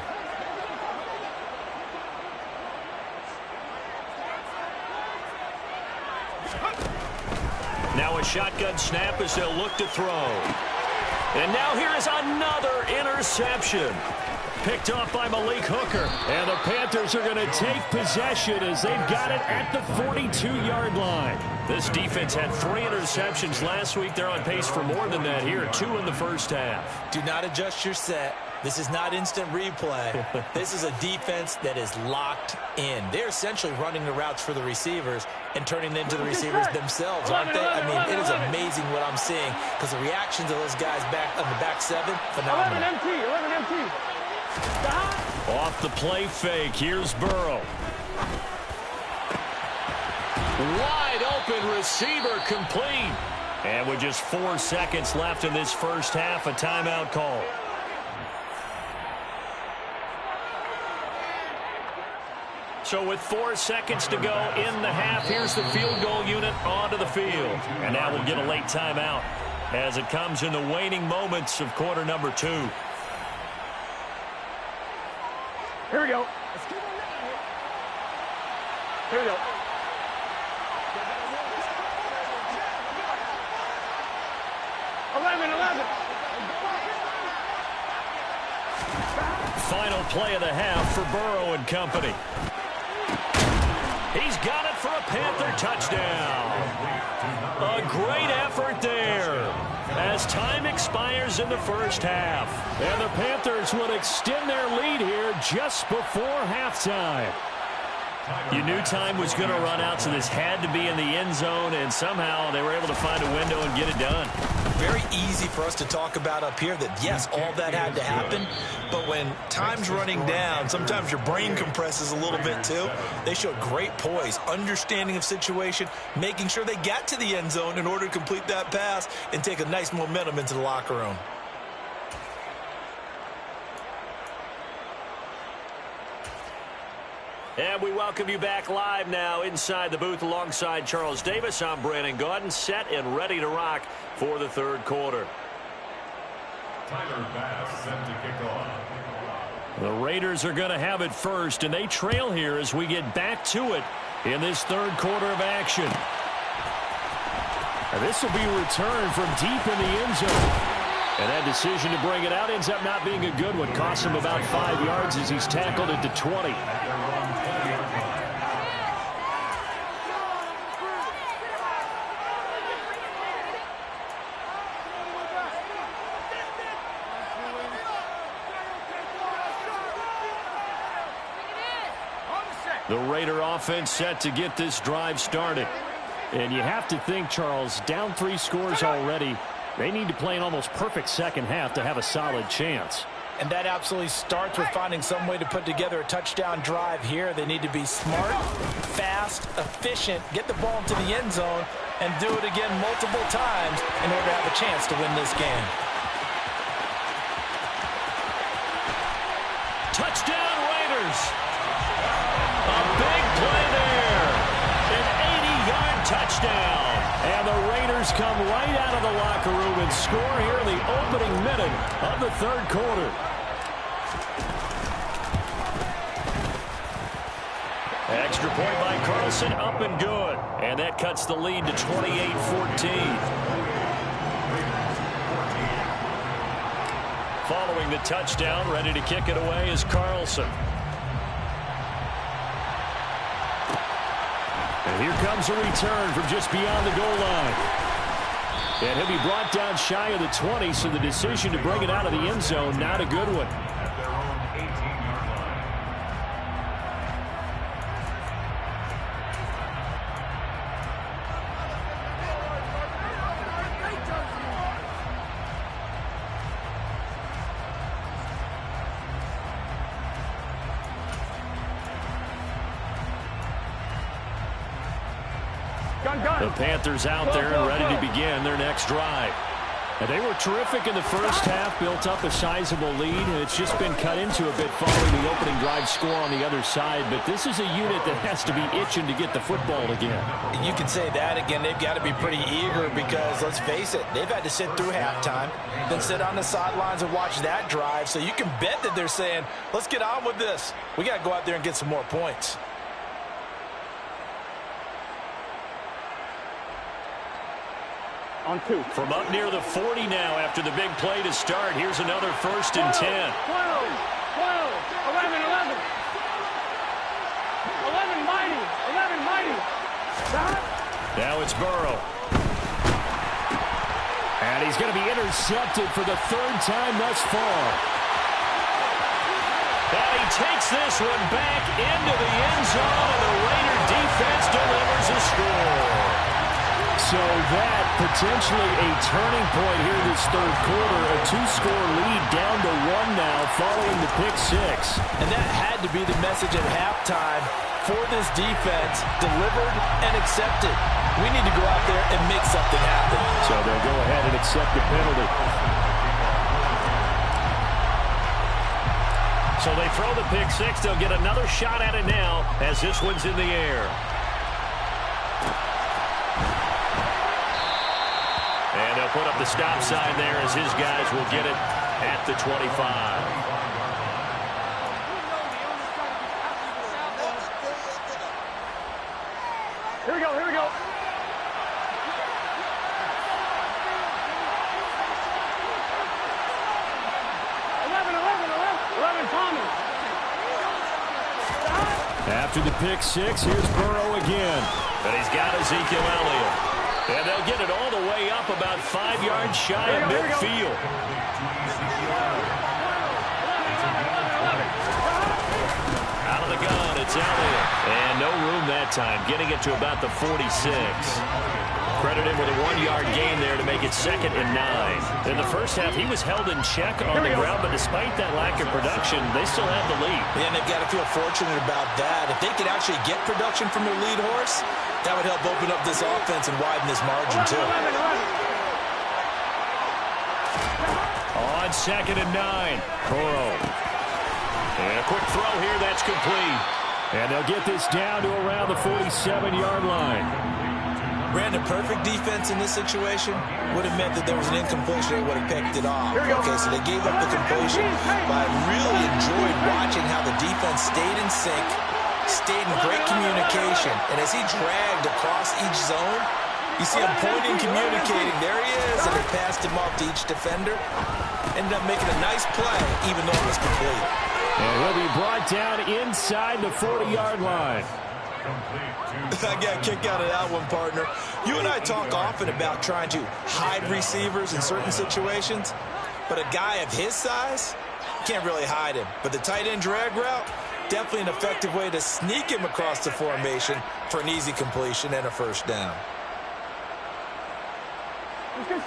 Speaker 2: Now a shotgun snap as they'll look to throw. And now here is another interception. Picked off by Malik Hooker.
Speaker 1: And the Panthers are going to take possession as they've got it at the 42-yard line.
Speaker 2: This defense had 3 interceptions last week. They're on pace for more than that here. 2 in the first half.
Speaker 4: Do not adjust your set. This is not instant replay. This is a defense that is locked in. They're essentially running the routes for the receivers and turning it into the receivers themselves, aren't they? I mean, it is amazing what I'm seeing because the reactions of those guys back on the back 7, phenomenal.
Speaker 3: 11 MT.
Speaker 2: Off the play fake, here's Burrow. Wide open receiver complete. And with just 4 seconds left in this first half, a timeout call. So with 4 seconds to go in the half, here's the field goal unit onto the field. And now we'll get a late timeout. as it comes in the waning moments of quarter number 2.
Speaker 3: Here we go. Here we go.
Speaker 2: Final play of the half for Burrow and company. He's got it for a Panther touchdown. A great effort there as time expires in the first half.
Speaker 1: And the Panthers would extend their lead here just before halftime.
Speaker 2: You knew time was going to run out, so this had to be in the end zone, and somehow they were able to find a window and get it done.
Speaker 4: Very easy for us to talk about up here that, yes, all that had to happen, but when time's running down, sometimes your brain compresses a little bit too. They showed great poise, understanding of situation, making sure they got to the end zone in order to complete that pass and take a nice momentum into the locker room.
Speaker 2: And we welcome you back live now inside the booth alongside Charles Davis. I'm Brandon Gaudin, set and ready to rock for the third quarter.
Speaker 5: Tyler Bass set to kick off.
Speaker 1: The Raiders are going to have it first, and they trail here as we get back to it in this third quarter of action. And this will be returned from deep in the end zone. And that decision to bring it out ends up not being a good one. Costs him about 5 yards as he's tackled at the 20. The Raider offense set to get this drive started. And you have to think, Charles, down 3 scores already. They need to play an almost perfect second half to have a solid chance.
Speaker 4: And that absolutely starts with finding some way to put together a touchdown drive here. They need to be smart, fast, efficient, get the ball into the end zone, and do it again multiple times in order to have a chance to win this game.
Speaker 2: Touchdown, Raiders! A big play there. An 80-yard touchdown.
Speaker 1: And the Raiders come right out of the locker room and score here in the opening minute of the third quarter.
Speaker 2: Extra point by Carlson, up and good. And that cuts the lead to 28-14. Following the touchdown, ready to kick it away is Carlson.
Speaker 1: And here comes a return from just beyond the goal line. And he'll be brought down shy of the 20, so the decision to bring it out of the end zone, not a good one.
Speaker 5: At their own 18-yard line.
Speaker 1: The Panthers out there and ready to begin their next drive. And they were terrific in the first half, built up a sizable lead, and it's just been cut into a bit following the opening drive score on the other side. But this is a unit that has to be itching to get the football again.
Speaker 4: And you can say that again. They've got to be pretty eager because, let's face it, they've had to sit through halftime, then sit on the sidelines and watch that drive. So you can bet that they're saying, let's get on with this. We got to go out there and get some more points.
Speaker 3: On 2.
Speaker 2: From up near the 40 now after the big play to start. Here's another 1st and 10. 12,
Speaker 3: 11, 11. 11 mighty. 11 mighty. Stop.
Speaker 2: Now it's Burrow.
Speaker 1: And he's going to be intercepted for the 3rd time thus far.
Speaker 2: And he takes this one back into the end zone, and the Raider defense delivers a score.
Speaker 1: So that potentially a turning point here this third quarter. A 2-score lead down to 1 now following the pick 6.
Speaker 4: And that had to be the message at halftime for this defense, delivered and accepted. We need to go out there and make something happen.
Speaker 1: So they'll go ahead and accept the penalty.
Speaker 2: So they throw the pick 6. They'll get another shot at it now as this one's in the air. And they'll put a up the stop sign there as his guys will get it at the 25.
Speaker 3: Here we go, here we go. Thomas.
Speaker 1: After the pick six, here's Burrow again.
Speaker 2: And he's got Ezekiel Elliott. And they'll get it all the way up about 5 yards shy of midfield. Out of the gun, it's Elliott. And no room that time, getting it to about the 46. Credit him with a 1-yard gain there to make it 2nd and 9. In the first half, he was held in check on the ground, but despite that lack of production, they still have the lead.
Speaker 4: Yeah, and they've got to feel fortunate about that. If they could actually get production from their lead horse, that would help open up this offense and widen this margin, too.
Speaker 1: On 2nd and 9, Burrow.
Speaker 2: And a quick throw here, that's complete.
Speaker 1: And they'll get this down to around the 47-yard line.
Speaker 4: Brandon, perfect defense in this situation would have meant that there was an incompletion. They would have picked it off. Okay, so they gave up the completion. But I really enjoyed watching how the defense stayed in sync, stayed in great communication. And as he dragged across each zone, you see him pointing, communicating. There he is, and they passed him off to each defender. Ended up making a nice play, even though it was complete.
Speaker 1: And he'll be brought down inside the 40-yard line.
Speaker 4: I got a kick out of that one, partner. You and I talk often about trying to hide receivers in certain situations, but a guy of his size can't really hide him. But the tight end drag route, definitely an effective way to sneak him across the formation for an easy completion and a first down.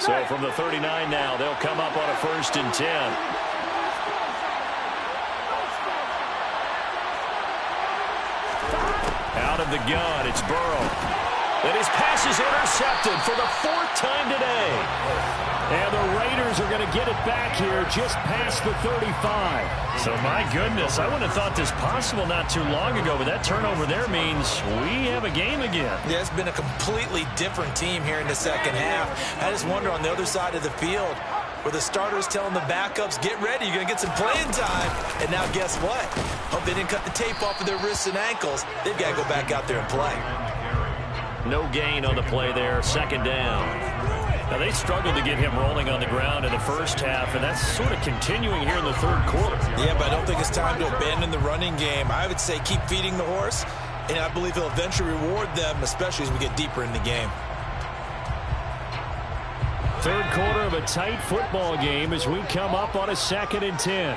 Speaker 2: So from the 39 now, they'll come up on a 1st and 10. Out of the gun, it's Burrow. And his pass is intercepted for the 4th time today.
Speaker 1: And the Raiders are going to get it back here just past the 35.
Speaker 2: So, my goodness, I wouldn't have thought this possible not too long ago, but that turnover there means we have a game again.
Speaker 4: Yeah, it's been a completely different team here in the second half. I just wonder on the other side of the field, where the starters telling the backups, get ready, you're going to get some playing time. And now guess what? Hope they didn't cut the tape off of their wrists and ankles. They've got to go back out there and play.
Speaker 2: No gain on the play there, 2nd down. Now, they struggled to get him rolling on the ground in the first half, and that's sort of continuing here in the 3rd quarter.
Speaker 4: Yeah, but I don't think it's time to abandon the running game. I would say keep feeding the horse, and I believe he'll eventually reward them, especially as we get deeper in the game.
Speaker 1: 3rd quarter of a tight football game as we come up on a 2nd and 10.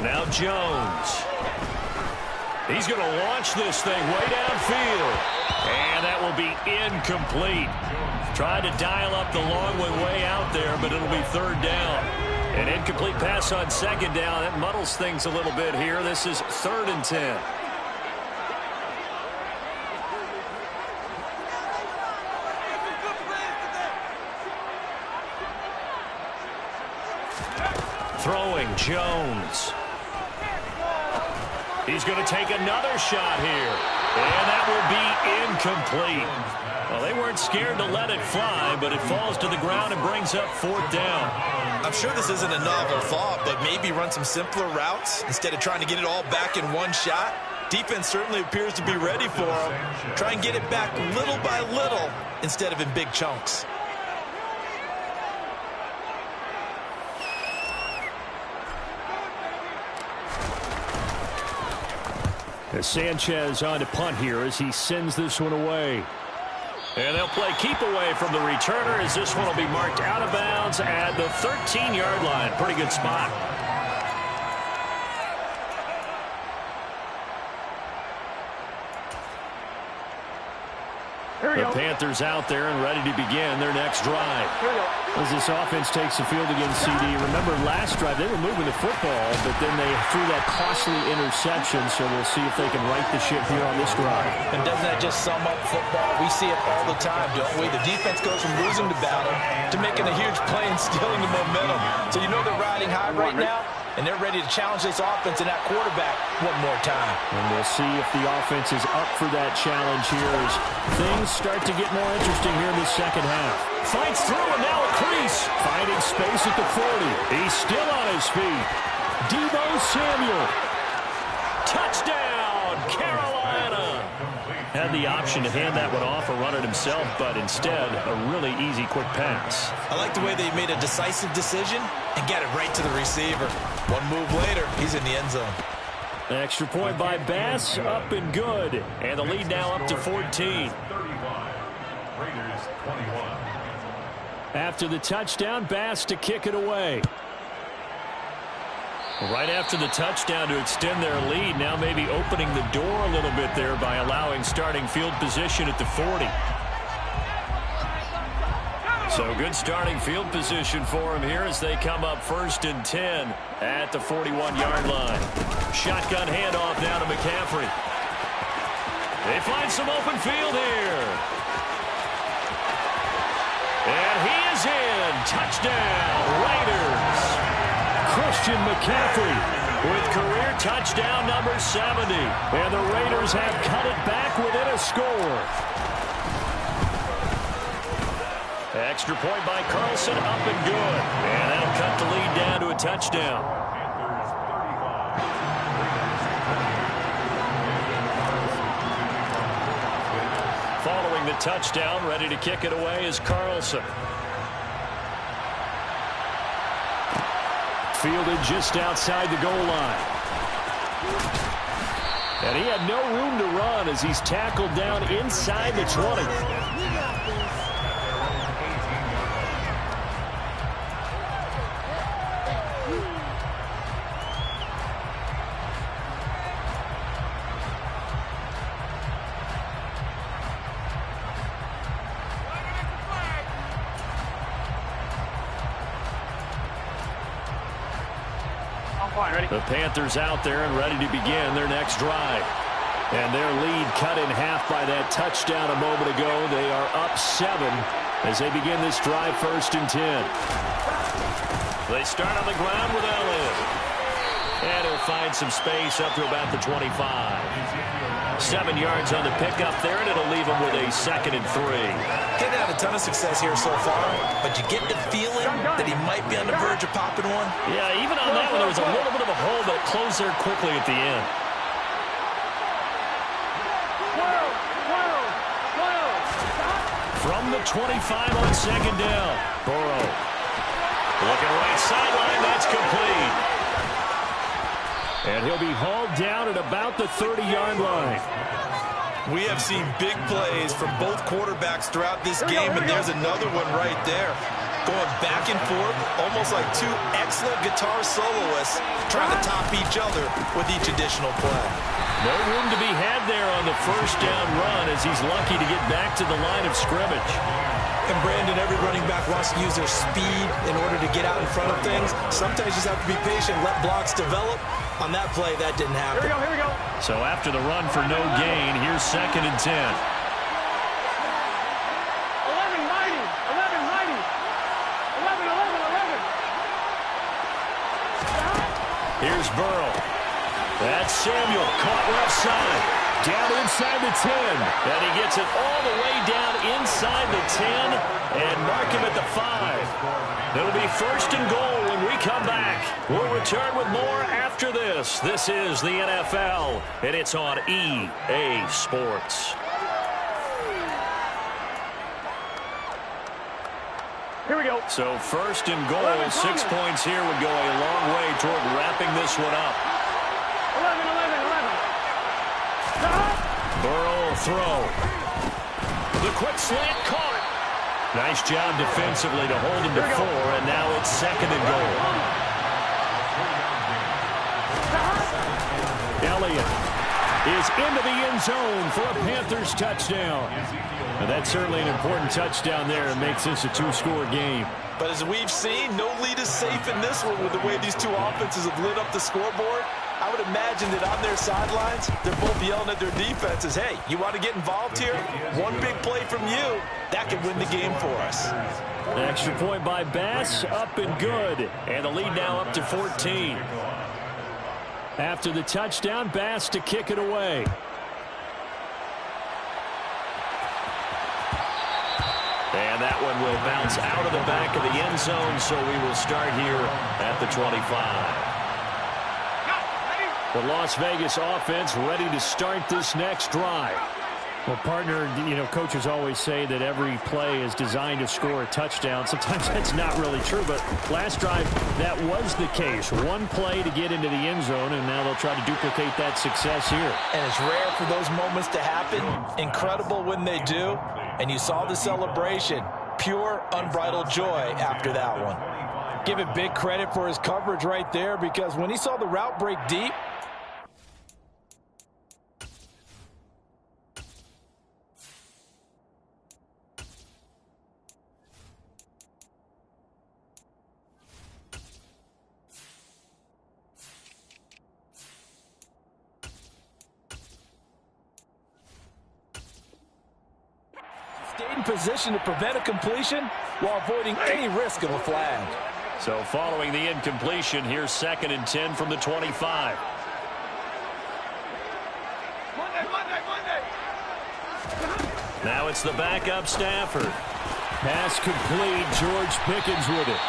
Speaker 2: Now Jones. He's going to launch this thing way downfield. And that will be incomplete. Trying to dial up the long one way out there, but it'll be 3rd down. An incomplete pass on 2nd down. That muddles things a little bit here. This is 3rd and 10. Throwing Jones. He's going to take another shot here. And that will be incomplete. Well, they weren't scared to let it fly, but it falls to the ground and brings up 4th down.
Speaker 4: I'm sure this isn't a novel thought, but maybe run some simpler routes instead of trying to get it all back in one shot. Defense certainly appears to be ready for them. Try and get it back little by little instead of in big chunks.
Speaker 1: Sanchez on to punt here as he sends this one away.
Speaker 2: And they'll play keep away from the returner as this one will be marked out of bounds at the 13-yard line. Pretty good spot. The Panthers out there and ready to begin their next drive.
Speaker 1: As this offense takes the field against CD. Remember last drive they were moving the football, but then they threw that costly interception, so we'll see if they can right the ship here on this drive.
Speaker 4: And doesn't that just sum up football? We see it all the time, don't we? The defense goes from losing the battle to making a huge play and stealing the momentum. So you know they're riding high right now, and they're ready to challenge this offense and that quarterback one more time.
Speaker 1: And we'll see if the offense is up for that challenge here as things start to get more interesting here in the second half. Fights through, and now a crease. Finding space at the 40. He's still on his feet. Deebo Samuel. Touchdown, Carolina. Had the option to hand that one off or run it himself, but instead, a really easy, quick pass.
Speaker 4: I like the way they made a decisive decision and get it right to the receiver. One move later, he's in the end zone.
Speaker 1: Extra point by Bass, up and good. And the lead now up to 14.
Speaker 5: 35. Raiders 21.
Speaker 1: After the touchdown, Bass to kick it away. Right after the touchdown to extend their lead, now maybe opening the door a little bit there by allowing starting field position at the 40. So good starting field position for him here as they come up 1st and 10 at the 41-yard line. Shotgun handoff now to McCaffrey. They find some open field here. And he is in. Touchdown, Raiders. Christian McCaffrey with career touchdown number 70. And the Raiders have cut it back within a score. Extra point by Carlson, up and good. And that'll cut the lead down to a touchdown. Following the touchdown, ready to kick it away is Carlson. Fielded just outside the goal line. And he had no room to run as he's tackled down inside the 20. The Panthers out there and ready to begin their next drive. And their lead cut in half by that touchdown a moment ago. They are up 7 as they begin this drive 1st and 10. They start on the ground with Elliott. And he'll find some space up to about the 25. 7 yards on the pickup there, and it'll leave him with a 2nd and 3.
Speaker 4: He's had a ton of success here so far, but you get the feeling that he might be on the verge of popping one.
Speaker 1: Yeah, even on that one, there was a little bit of a hole, but it closed there quickly at the end. From the 25 on 2nd down, Burrow. Looking right sideline, that's complete. And he'll be hauled down at about the 30-yard line.
Speaker 4: We have seen big plays from both quarterbacks throughout this game, and there's another one right there. Going back and forth, almost like two excellent guitar soloists trying to top each other with each additional play.
Speaker 1: No room to be had there on the 1st down run as he's lucky to get back to the line of scrimmage.
Speaker 4: And Brandon, every running back wants to use their speed in order to get out in front of things. Sometimes you just have to be patient, let blocks develop. On that play, that didn't happen.
Speaker 3: Here we go.
Speaker 1: So after the run for no gain, here's 2nd and 10.
Speaker 3: 11 mighty. 11 mighty. 11.
Speaker 1: Here's Burrow. That's Samuel, caught left side. Down inside the 10. And he gets it all the way down inside the 10 and mark him at the 5. It'll be 1st and goal when we come back. We'll return with more after this. This is the NFL, and it's on EA Sports.
Speaker 3: Here we go.
Speaker 1: So 1st and goal, 6 points here would go a long way toward wrapping this one up.
Speaker 3: 11.
Speaker 1: Burrow will throw. The quick slant caught. Nice job defensively to hold him to 4, and now it's 2nd and goal. Elliott is into the end zone for a Panthers touchdown. And that's certainly an important touchdown there and makes this a 2-score game.
Speaker 4: But as we've seen, no lead is safe in this one with the way these two offenses have lit up the scoreboard. I I would imagine that on their sidelines, they're both yelling at their defenses, hey, you want to get involved here? One big play from you, that could win the game for us.
Speaker 1: An extra point by Bass, up and good. And the lead now up to 14. After the touchdown, Bass to kick it away.
Speaker 2: And that one will bounce out of the back of the end zone, so we will start here at the 25.
Speaker 1: The Las Vegas offense ready to start this next drive. Well, partner, coaches always say that every play is designed to score a touchdown. Sometimes that's not really true, but last drive, that was the case. One play to get into the end zone, and now they'll try to duplicate that success here.
Speaker 4: And it's rare for those moments to happen. Incredible when they do. And you saw the celebration. Pure, unbridled joy after that one.
Speaker 9: Give it big credit for his coverage right there, because when he saw the route break deep, in position to prevent a completion while avoiding any risk of a flag.
Speaker 2: So following the incompletion, here's 2nd and 10 from the 25. Now it's the backup Stafford.
Speaker 1: Pass complete. George Pickens with it.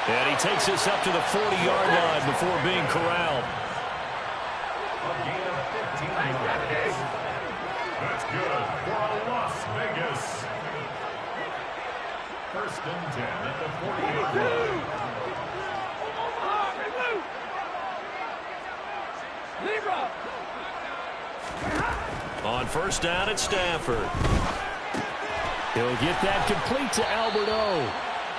Speaker 2: And he takes this up to the 40-yard line before being corralled.
Speaker 5: A gain of 15 yards. That's good for Las Vegas. 1st and 10 at the 48 line.
Speaker 2: On 1st down, it's Stafford.
Speaker 1: He'll get that complete to Albert O.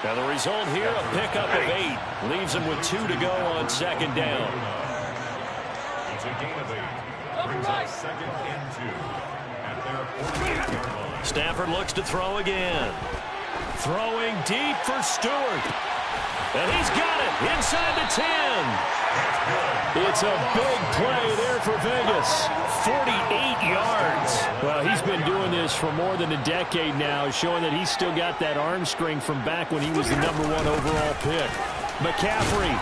Speaker 2: Now the result here, a pickup of 8. Leaves him with 2 to go on 2nd down.
Speaker 5: It's a gain of 8. Brings up 2nd and 2 at their 48-yard line.
Speaker 2: Stafford looks to throw again. Throwing deep for Stewart. And he's got it inside the 10.
Speaker 1: It's a big play there for Vegas.
Speaker 2: 48 yards.
Speaker 1: Well, he's been doing this for more than a decade now, showing that he's still got that arm strength from back when he was the #1 overall pick. McCaffrey.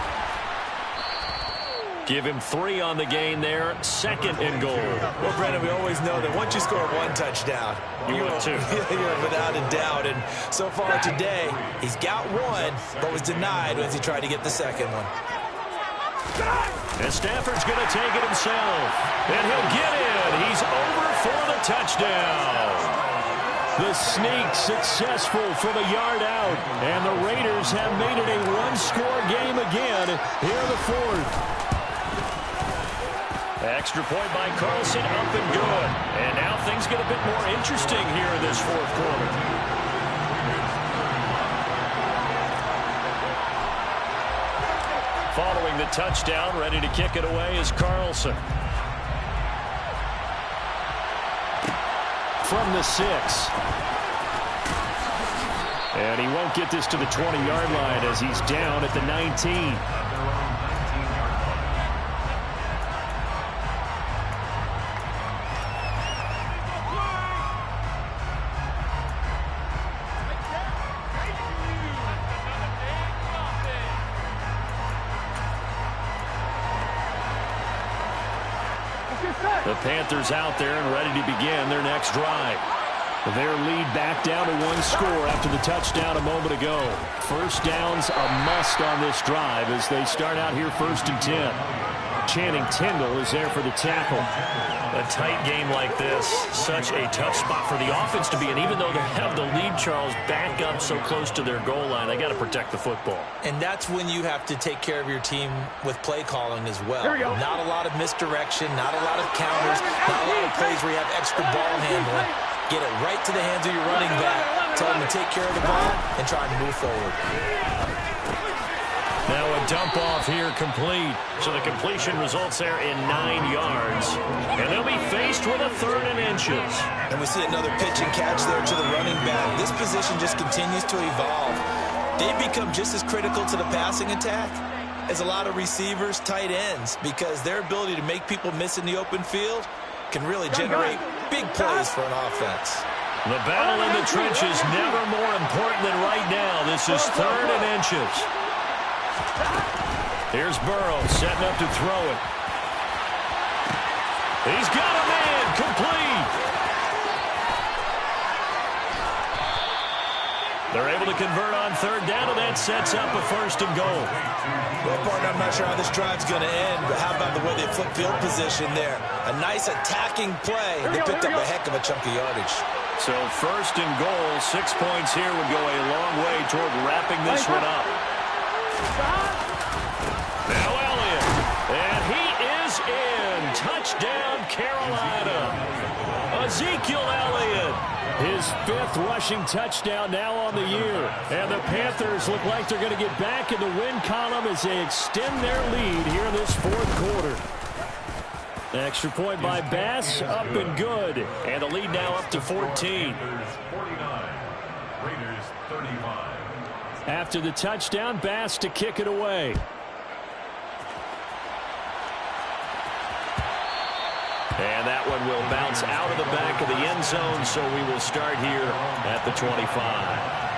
Speaker 2: Give him 3 on the gain there. 2nd and goal.
Speaker 4: Well, Brendan, we always know that once you score 1 touchdown,
Speaker 2: you want 2.
Speaker 4: You're without a doubt. And so far today, he's got 1, but was denied as he tried to get the 2nd one.
Speaker 2: And Stafford's going to take it himself. And he'll get in. He's over for the touchdown.
Speaker 1: The sneak successful from a yard out. And the Raiders have made it a 1-score game again here in the 4th.
Speaker 2: Extra point by Carlson, up and good. And now things get a bit more interesting here in this 4th quarter. Following the touchdown, ready to kick it away is Carlson.
Speaker 1: From the 6. And he won't get this to the 20-yard line as he's down at the 19.
Speaker 2: The Panthers out there and ready to begin their next drive.
Speaker 1: Their lead back down to 1 score after the touchdown a moment ago. 1st down's a must on this drive as they start out here 1st and 10. Channing Tindall is there for the tackle.
Speaker 2: A tight game like this, such a tough spot for the offense to be in. Even though they have the lead, Charles, back up so close to their goal line, they got to protect the football.
Speaker 4: And that's when you have to take care of your team with play calling as well. Not a lot of misdirection, not a lot of counters, not a lot of plays where you have extra ball handling. Get it right to the hands of your running back. Tell them to take care of the ball and try to move forward.
Speaker 2: Now a dump off here complete. So the completion results there in 9 yards. And they'll be faced with a 3rd and inches.
Speaker 4: And we see another pitch and catch there to the running back. This position just continues to evolve. They've become just as critical to the passing attack is a lot of receivers, tight ends, because their ability to make people miss in the open field can really generate big plays for an offense.
Speaker 2: The battle in the trenches never more important than right now. This is 3rd and inches. Here's Burrow setting up to throw it. He's got a man, complete. They're able to convert on 3rd down, and that sets up a 1st and goal.
Speaker 4: Well, partner, I'm not sure how this drive's going to end, but how about the way they flip field position there? A nice attacking play. They picked up a heck of a chunk of yardage.
Speaker 2: So 1st and goal, 6 points here would go a long way toward wrapping this one up. Now Elliott, and he is in. Touchdown, Carolina. Ezekiel Elliott.
Speaker 1: His 5th rushing touchdown now on the year. And the Panthers look like they're going to get back in the win column as they extend their lead here in this 4th quarter. Extra point by Bass, up and good.
Speaker 2: And the lead now up to 14.
Speaker 5: Raiders 49, Raiders 35.
Speaker 1: After the touchdown, Bass to kick it away.
Speaker 2: And that one will bounce out of the back of the end zone, so we will start here at the 25.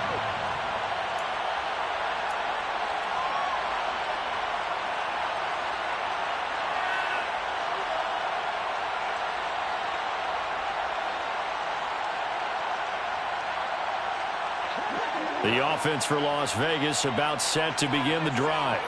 Speaker 2: The offense for Las Vegas about set to begin the drive.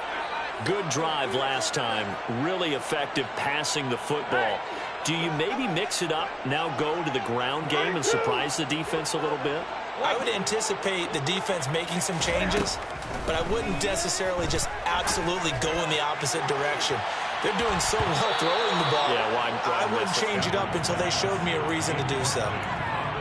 Speaker 2: Good drive last time. Really effective passing the football. Do you maybe mix it up, now go to the ground game and surprise the defense a little bit?
Speaker 4: I would anticipate the defense making some changes, but I wouldn't necessarily just absolutely go in the opposite direction. They're doing so well throwing the ball.
Speaker 2: Yeah,
Speaker 4: I wouldn't change it up until they showed me a reason to do so.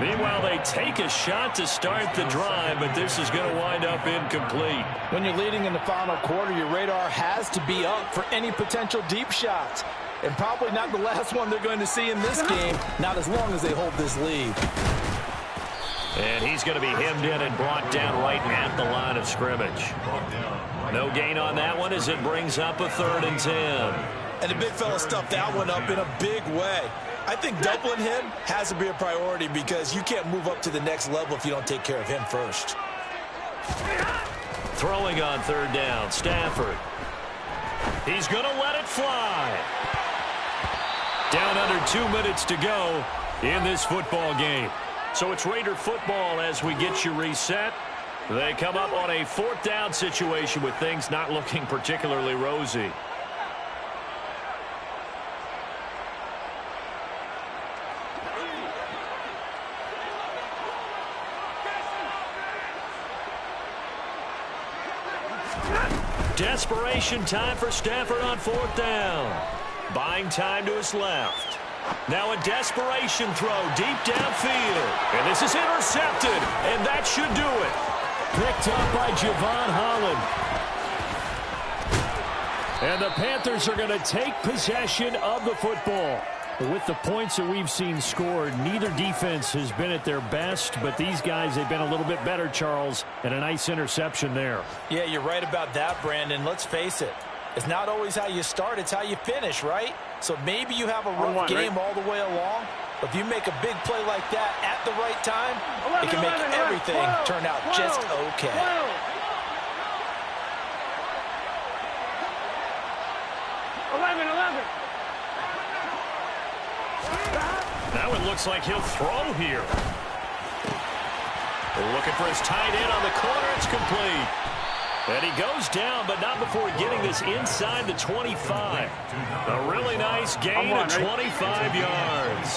Speaker 2: Meanwhile, they take a shot to start the drive, but this is going to wind up incomplete.
Speaker 9: When you're leading in the final quarter, your radar has to be up for any potential deep shots. And probably not the last one they're going to see in this game, not as long as they hold this lead.
Speaker 2: And he's going to be hemmed in and brought down right at the line of scrimmage. No gain on that one as it brings up a 3rd and 10.
Speaker 4: And the big fella stuffed that one up in a big way. I think doubling him has to be a priority because you can't move up to the next level if you don't take care of him first.
Speaker 2: Throwing on 3rd down, Stafford. He's going to let it fly. Down under 2 minutes to go in this football game. So it's Raider football as we get you reset. They come up on a 4th down situation with things not looking particularly rosy. Desperation time for Stafford on 4th down. Buying time to his left. Now a desperation throw deep downfield. And this is intercepted. And that should do it.
Speaker 1: Picked up by Javon Holland. And the Panthers are going to take possession of the football. With the points that we've seen scored, neither defense has been at their best, but these guys, they've been a little bit better, Charles, and a nice interception there.
Speaker 4: Yeah, you're right about that, Brandon. Let's face it. It's not always how you start, it's how you finish, right? So maybe you have a rough game all the way along, but if you make a big play like that at the right time, it can make everything turn out just okay.
Speaker 2: Now it looks like he'll throw here. Looking for his tight end on the corner. It's complete. And he goes down, but not before getting this inside the 25. A really nice gain of 25 yards.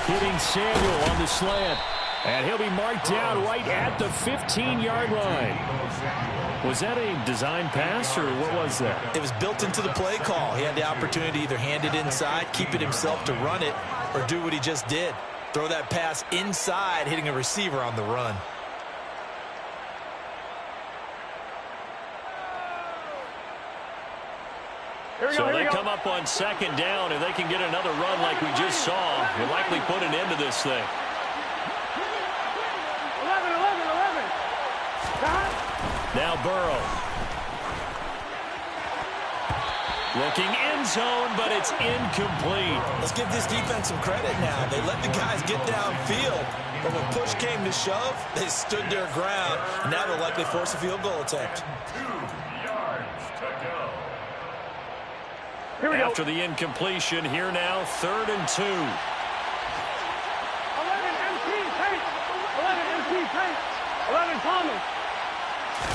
Speaker 1: Hitting Samuel on the slant. And he'll be marked down right at the 15-yard line. Was that a design pass, or what was that?
Speaker 4: It was built into the play call. He had the opportunity to either hand it inside, keep it himself to run it, or do what he just did. Throw that pass inside, hitting a receiver on the run.
Speaker 2: So they come up on 2nd down, and they can get another run like we just saw. Will likely put an end to this thing. Now Burrow. Looking end zone, but it's incomplete.
Speaker 4: Let's give this defense some credit now. They let the guys get downfield. But when push came to shove, they stood their ground. And now they'll likely force a field goal attempt.
Speaker 5: 2 yards to go.
Speaker 3: Here we go.
Speaker 2: After the incompletion, here now, 3rd and 2.
Speaker 3: 11 MT Tate. 11 MT Tate. 11 Thomas.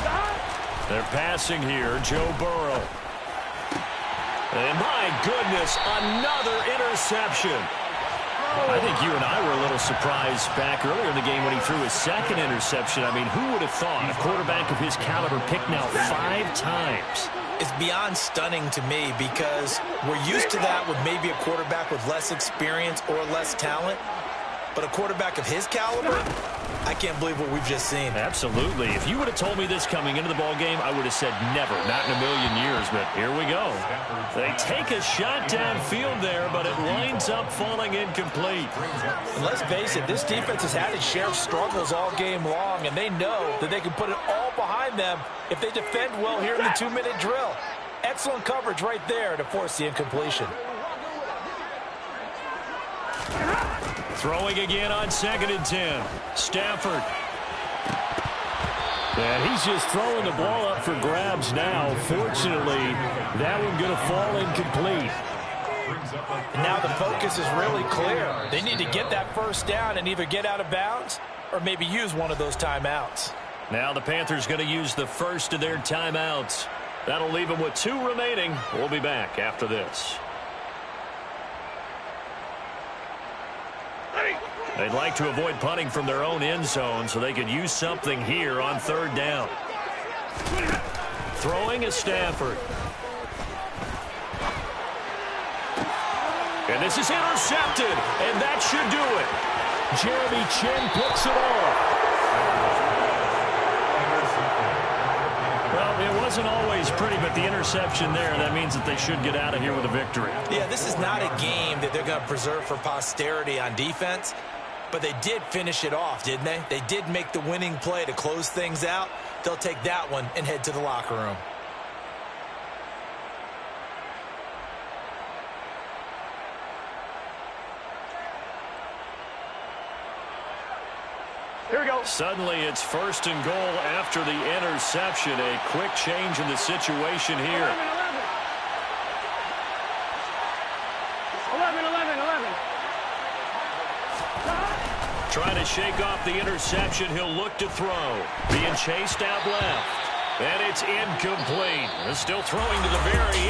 Speaker 3: Stop.
Speaker 2: They're passing here, Joe Burrow. And my goodness, another interception. I think you and I were a little surprised back earlier in the game when he threw his 2nd interception. I mean, who would have thought a quarterback of his caliber picked now 5 times?
Speaker 4: It's beyond stunning to me because we're used to that with maybe a quarterback with less experience or less talent. But a quarterback of his caliber, I can't believe what we've just seen.
Speaker 2: Absolutely. If you would have told me this coming into the ball game, I would have said never, not in a million years. But here we go. They take a shot downfield there, but it winds up falling incomplete.
Speaker 9: And let's face it, this defense has had its share of struggles all game long, and they know that they can put it all behind them if they defend well here in the 2-minute drill. Excellent coverage right there to force the incompletion.
Speaker 2: Throwing again on 2nd and 10. Stafford.
Speaker 1: And he's just throwing the ball up for grabs now. Fortunately, that one going to fall incomplete.
Speaker 9: And now the focus is really clear. They need to get that first down and either get out of bounds or maybe use one of those timeouts.
Speaker 2: Now the Panthers going to use the first of their timeouts. That'll leave them with 2 remaining. We'll be back after this. They'd like to avoid punting from their own end zone so they could use something here on 3rd down. Throwing is Stafford. And this is intercepted, and that should do it.
Speaker 1: Jeremy Chinn picks it off.
Speaker 2: Well, it wasn't always pretty, but the interception there, that means that they should get out of here with a victory.
Speaker 4: Yeah, this is not a game that they're going to preserve for posterity on defense. But they did finish it off, didn't they? They did make the winning play to close things out. They'll take that one and head to the locker room.
Speaker 3: Here we go.
Speaker 2: Suddenly it's 1st and goal after the interception. A quick change in the situation here.
Speaker 3: 11.
Speaker 2: Trying to shake off the interception. He'll look to throw. Being chased out left. And it's incomplete. Still throwing to the very end.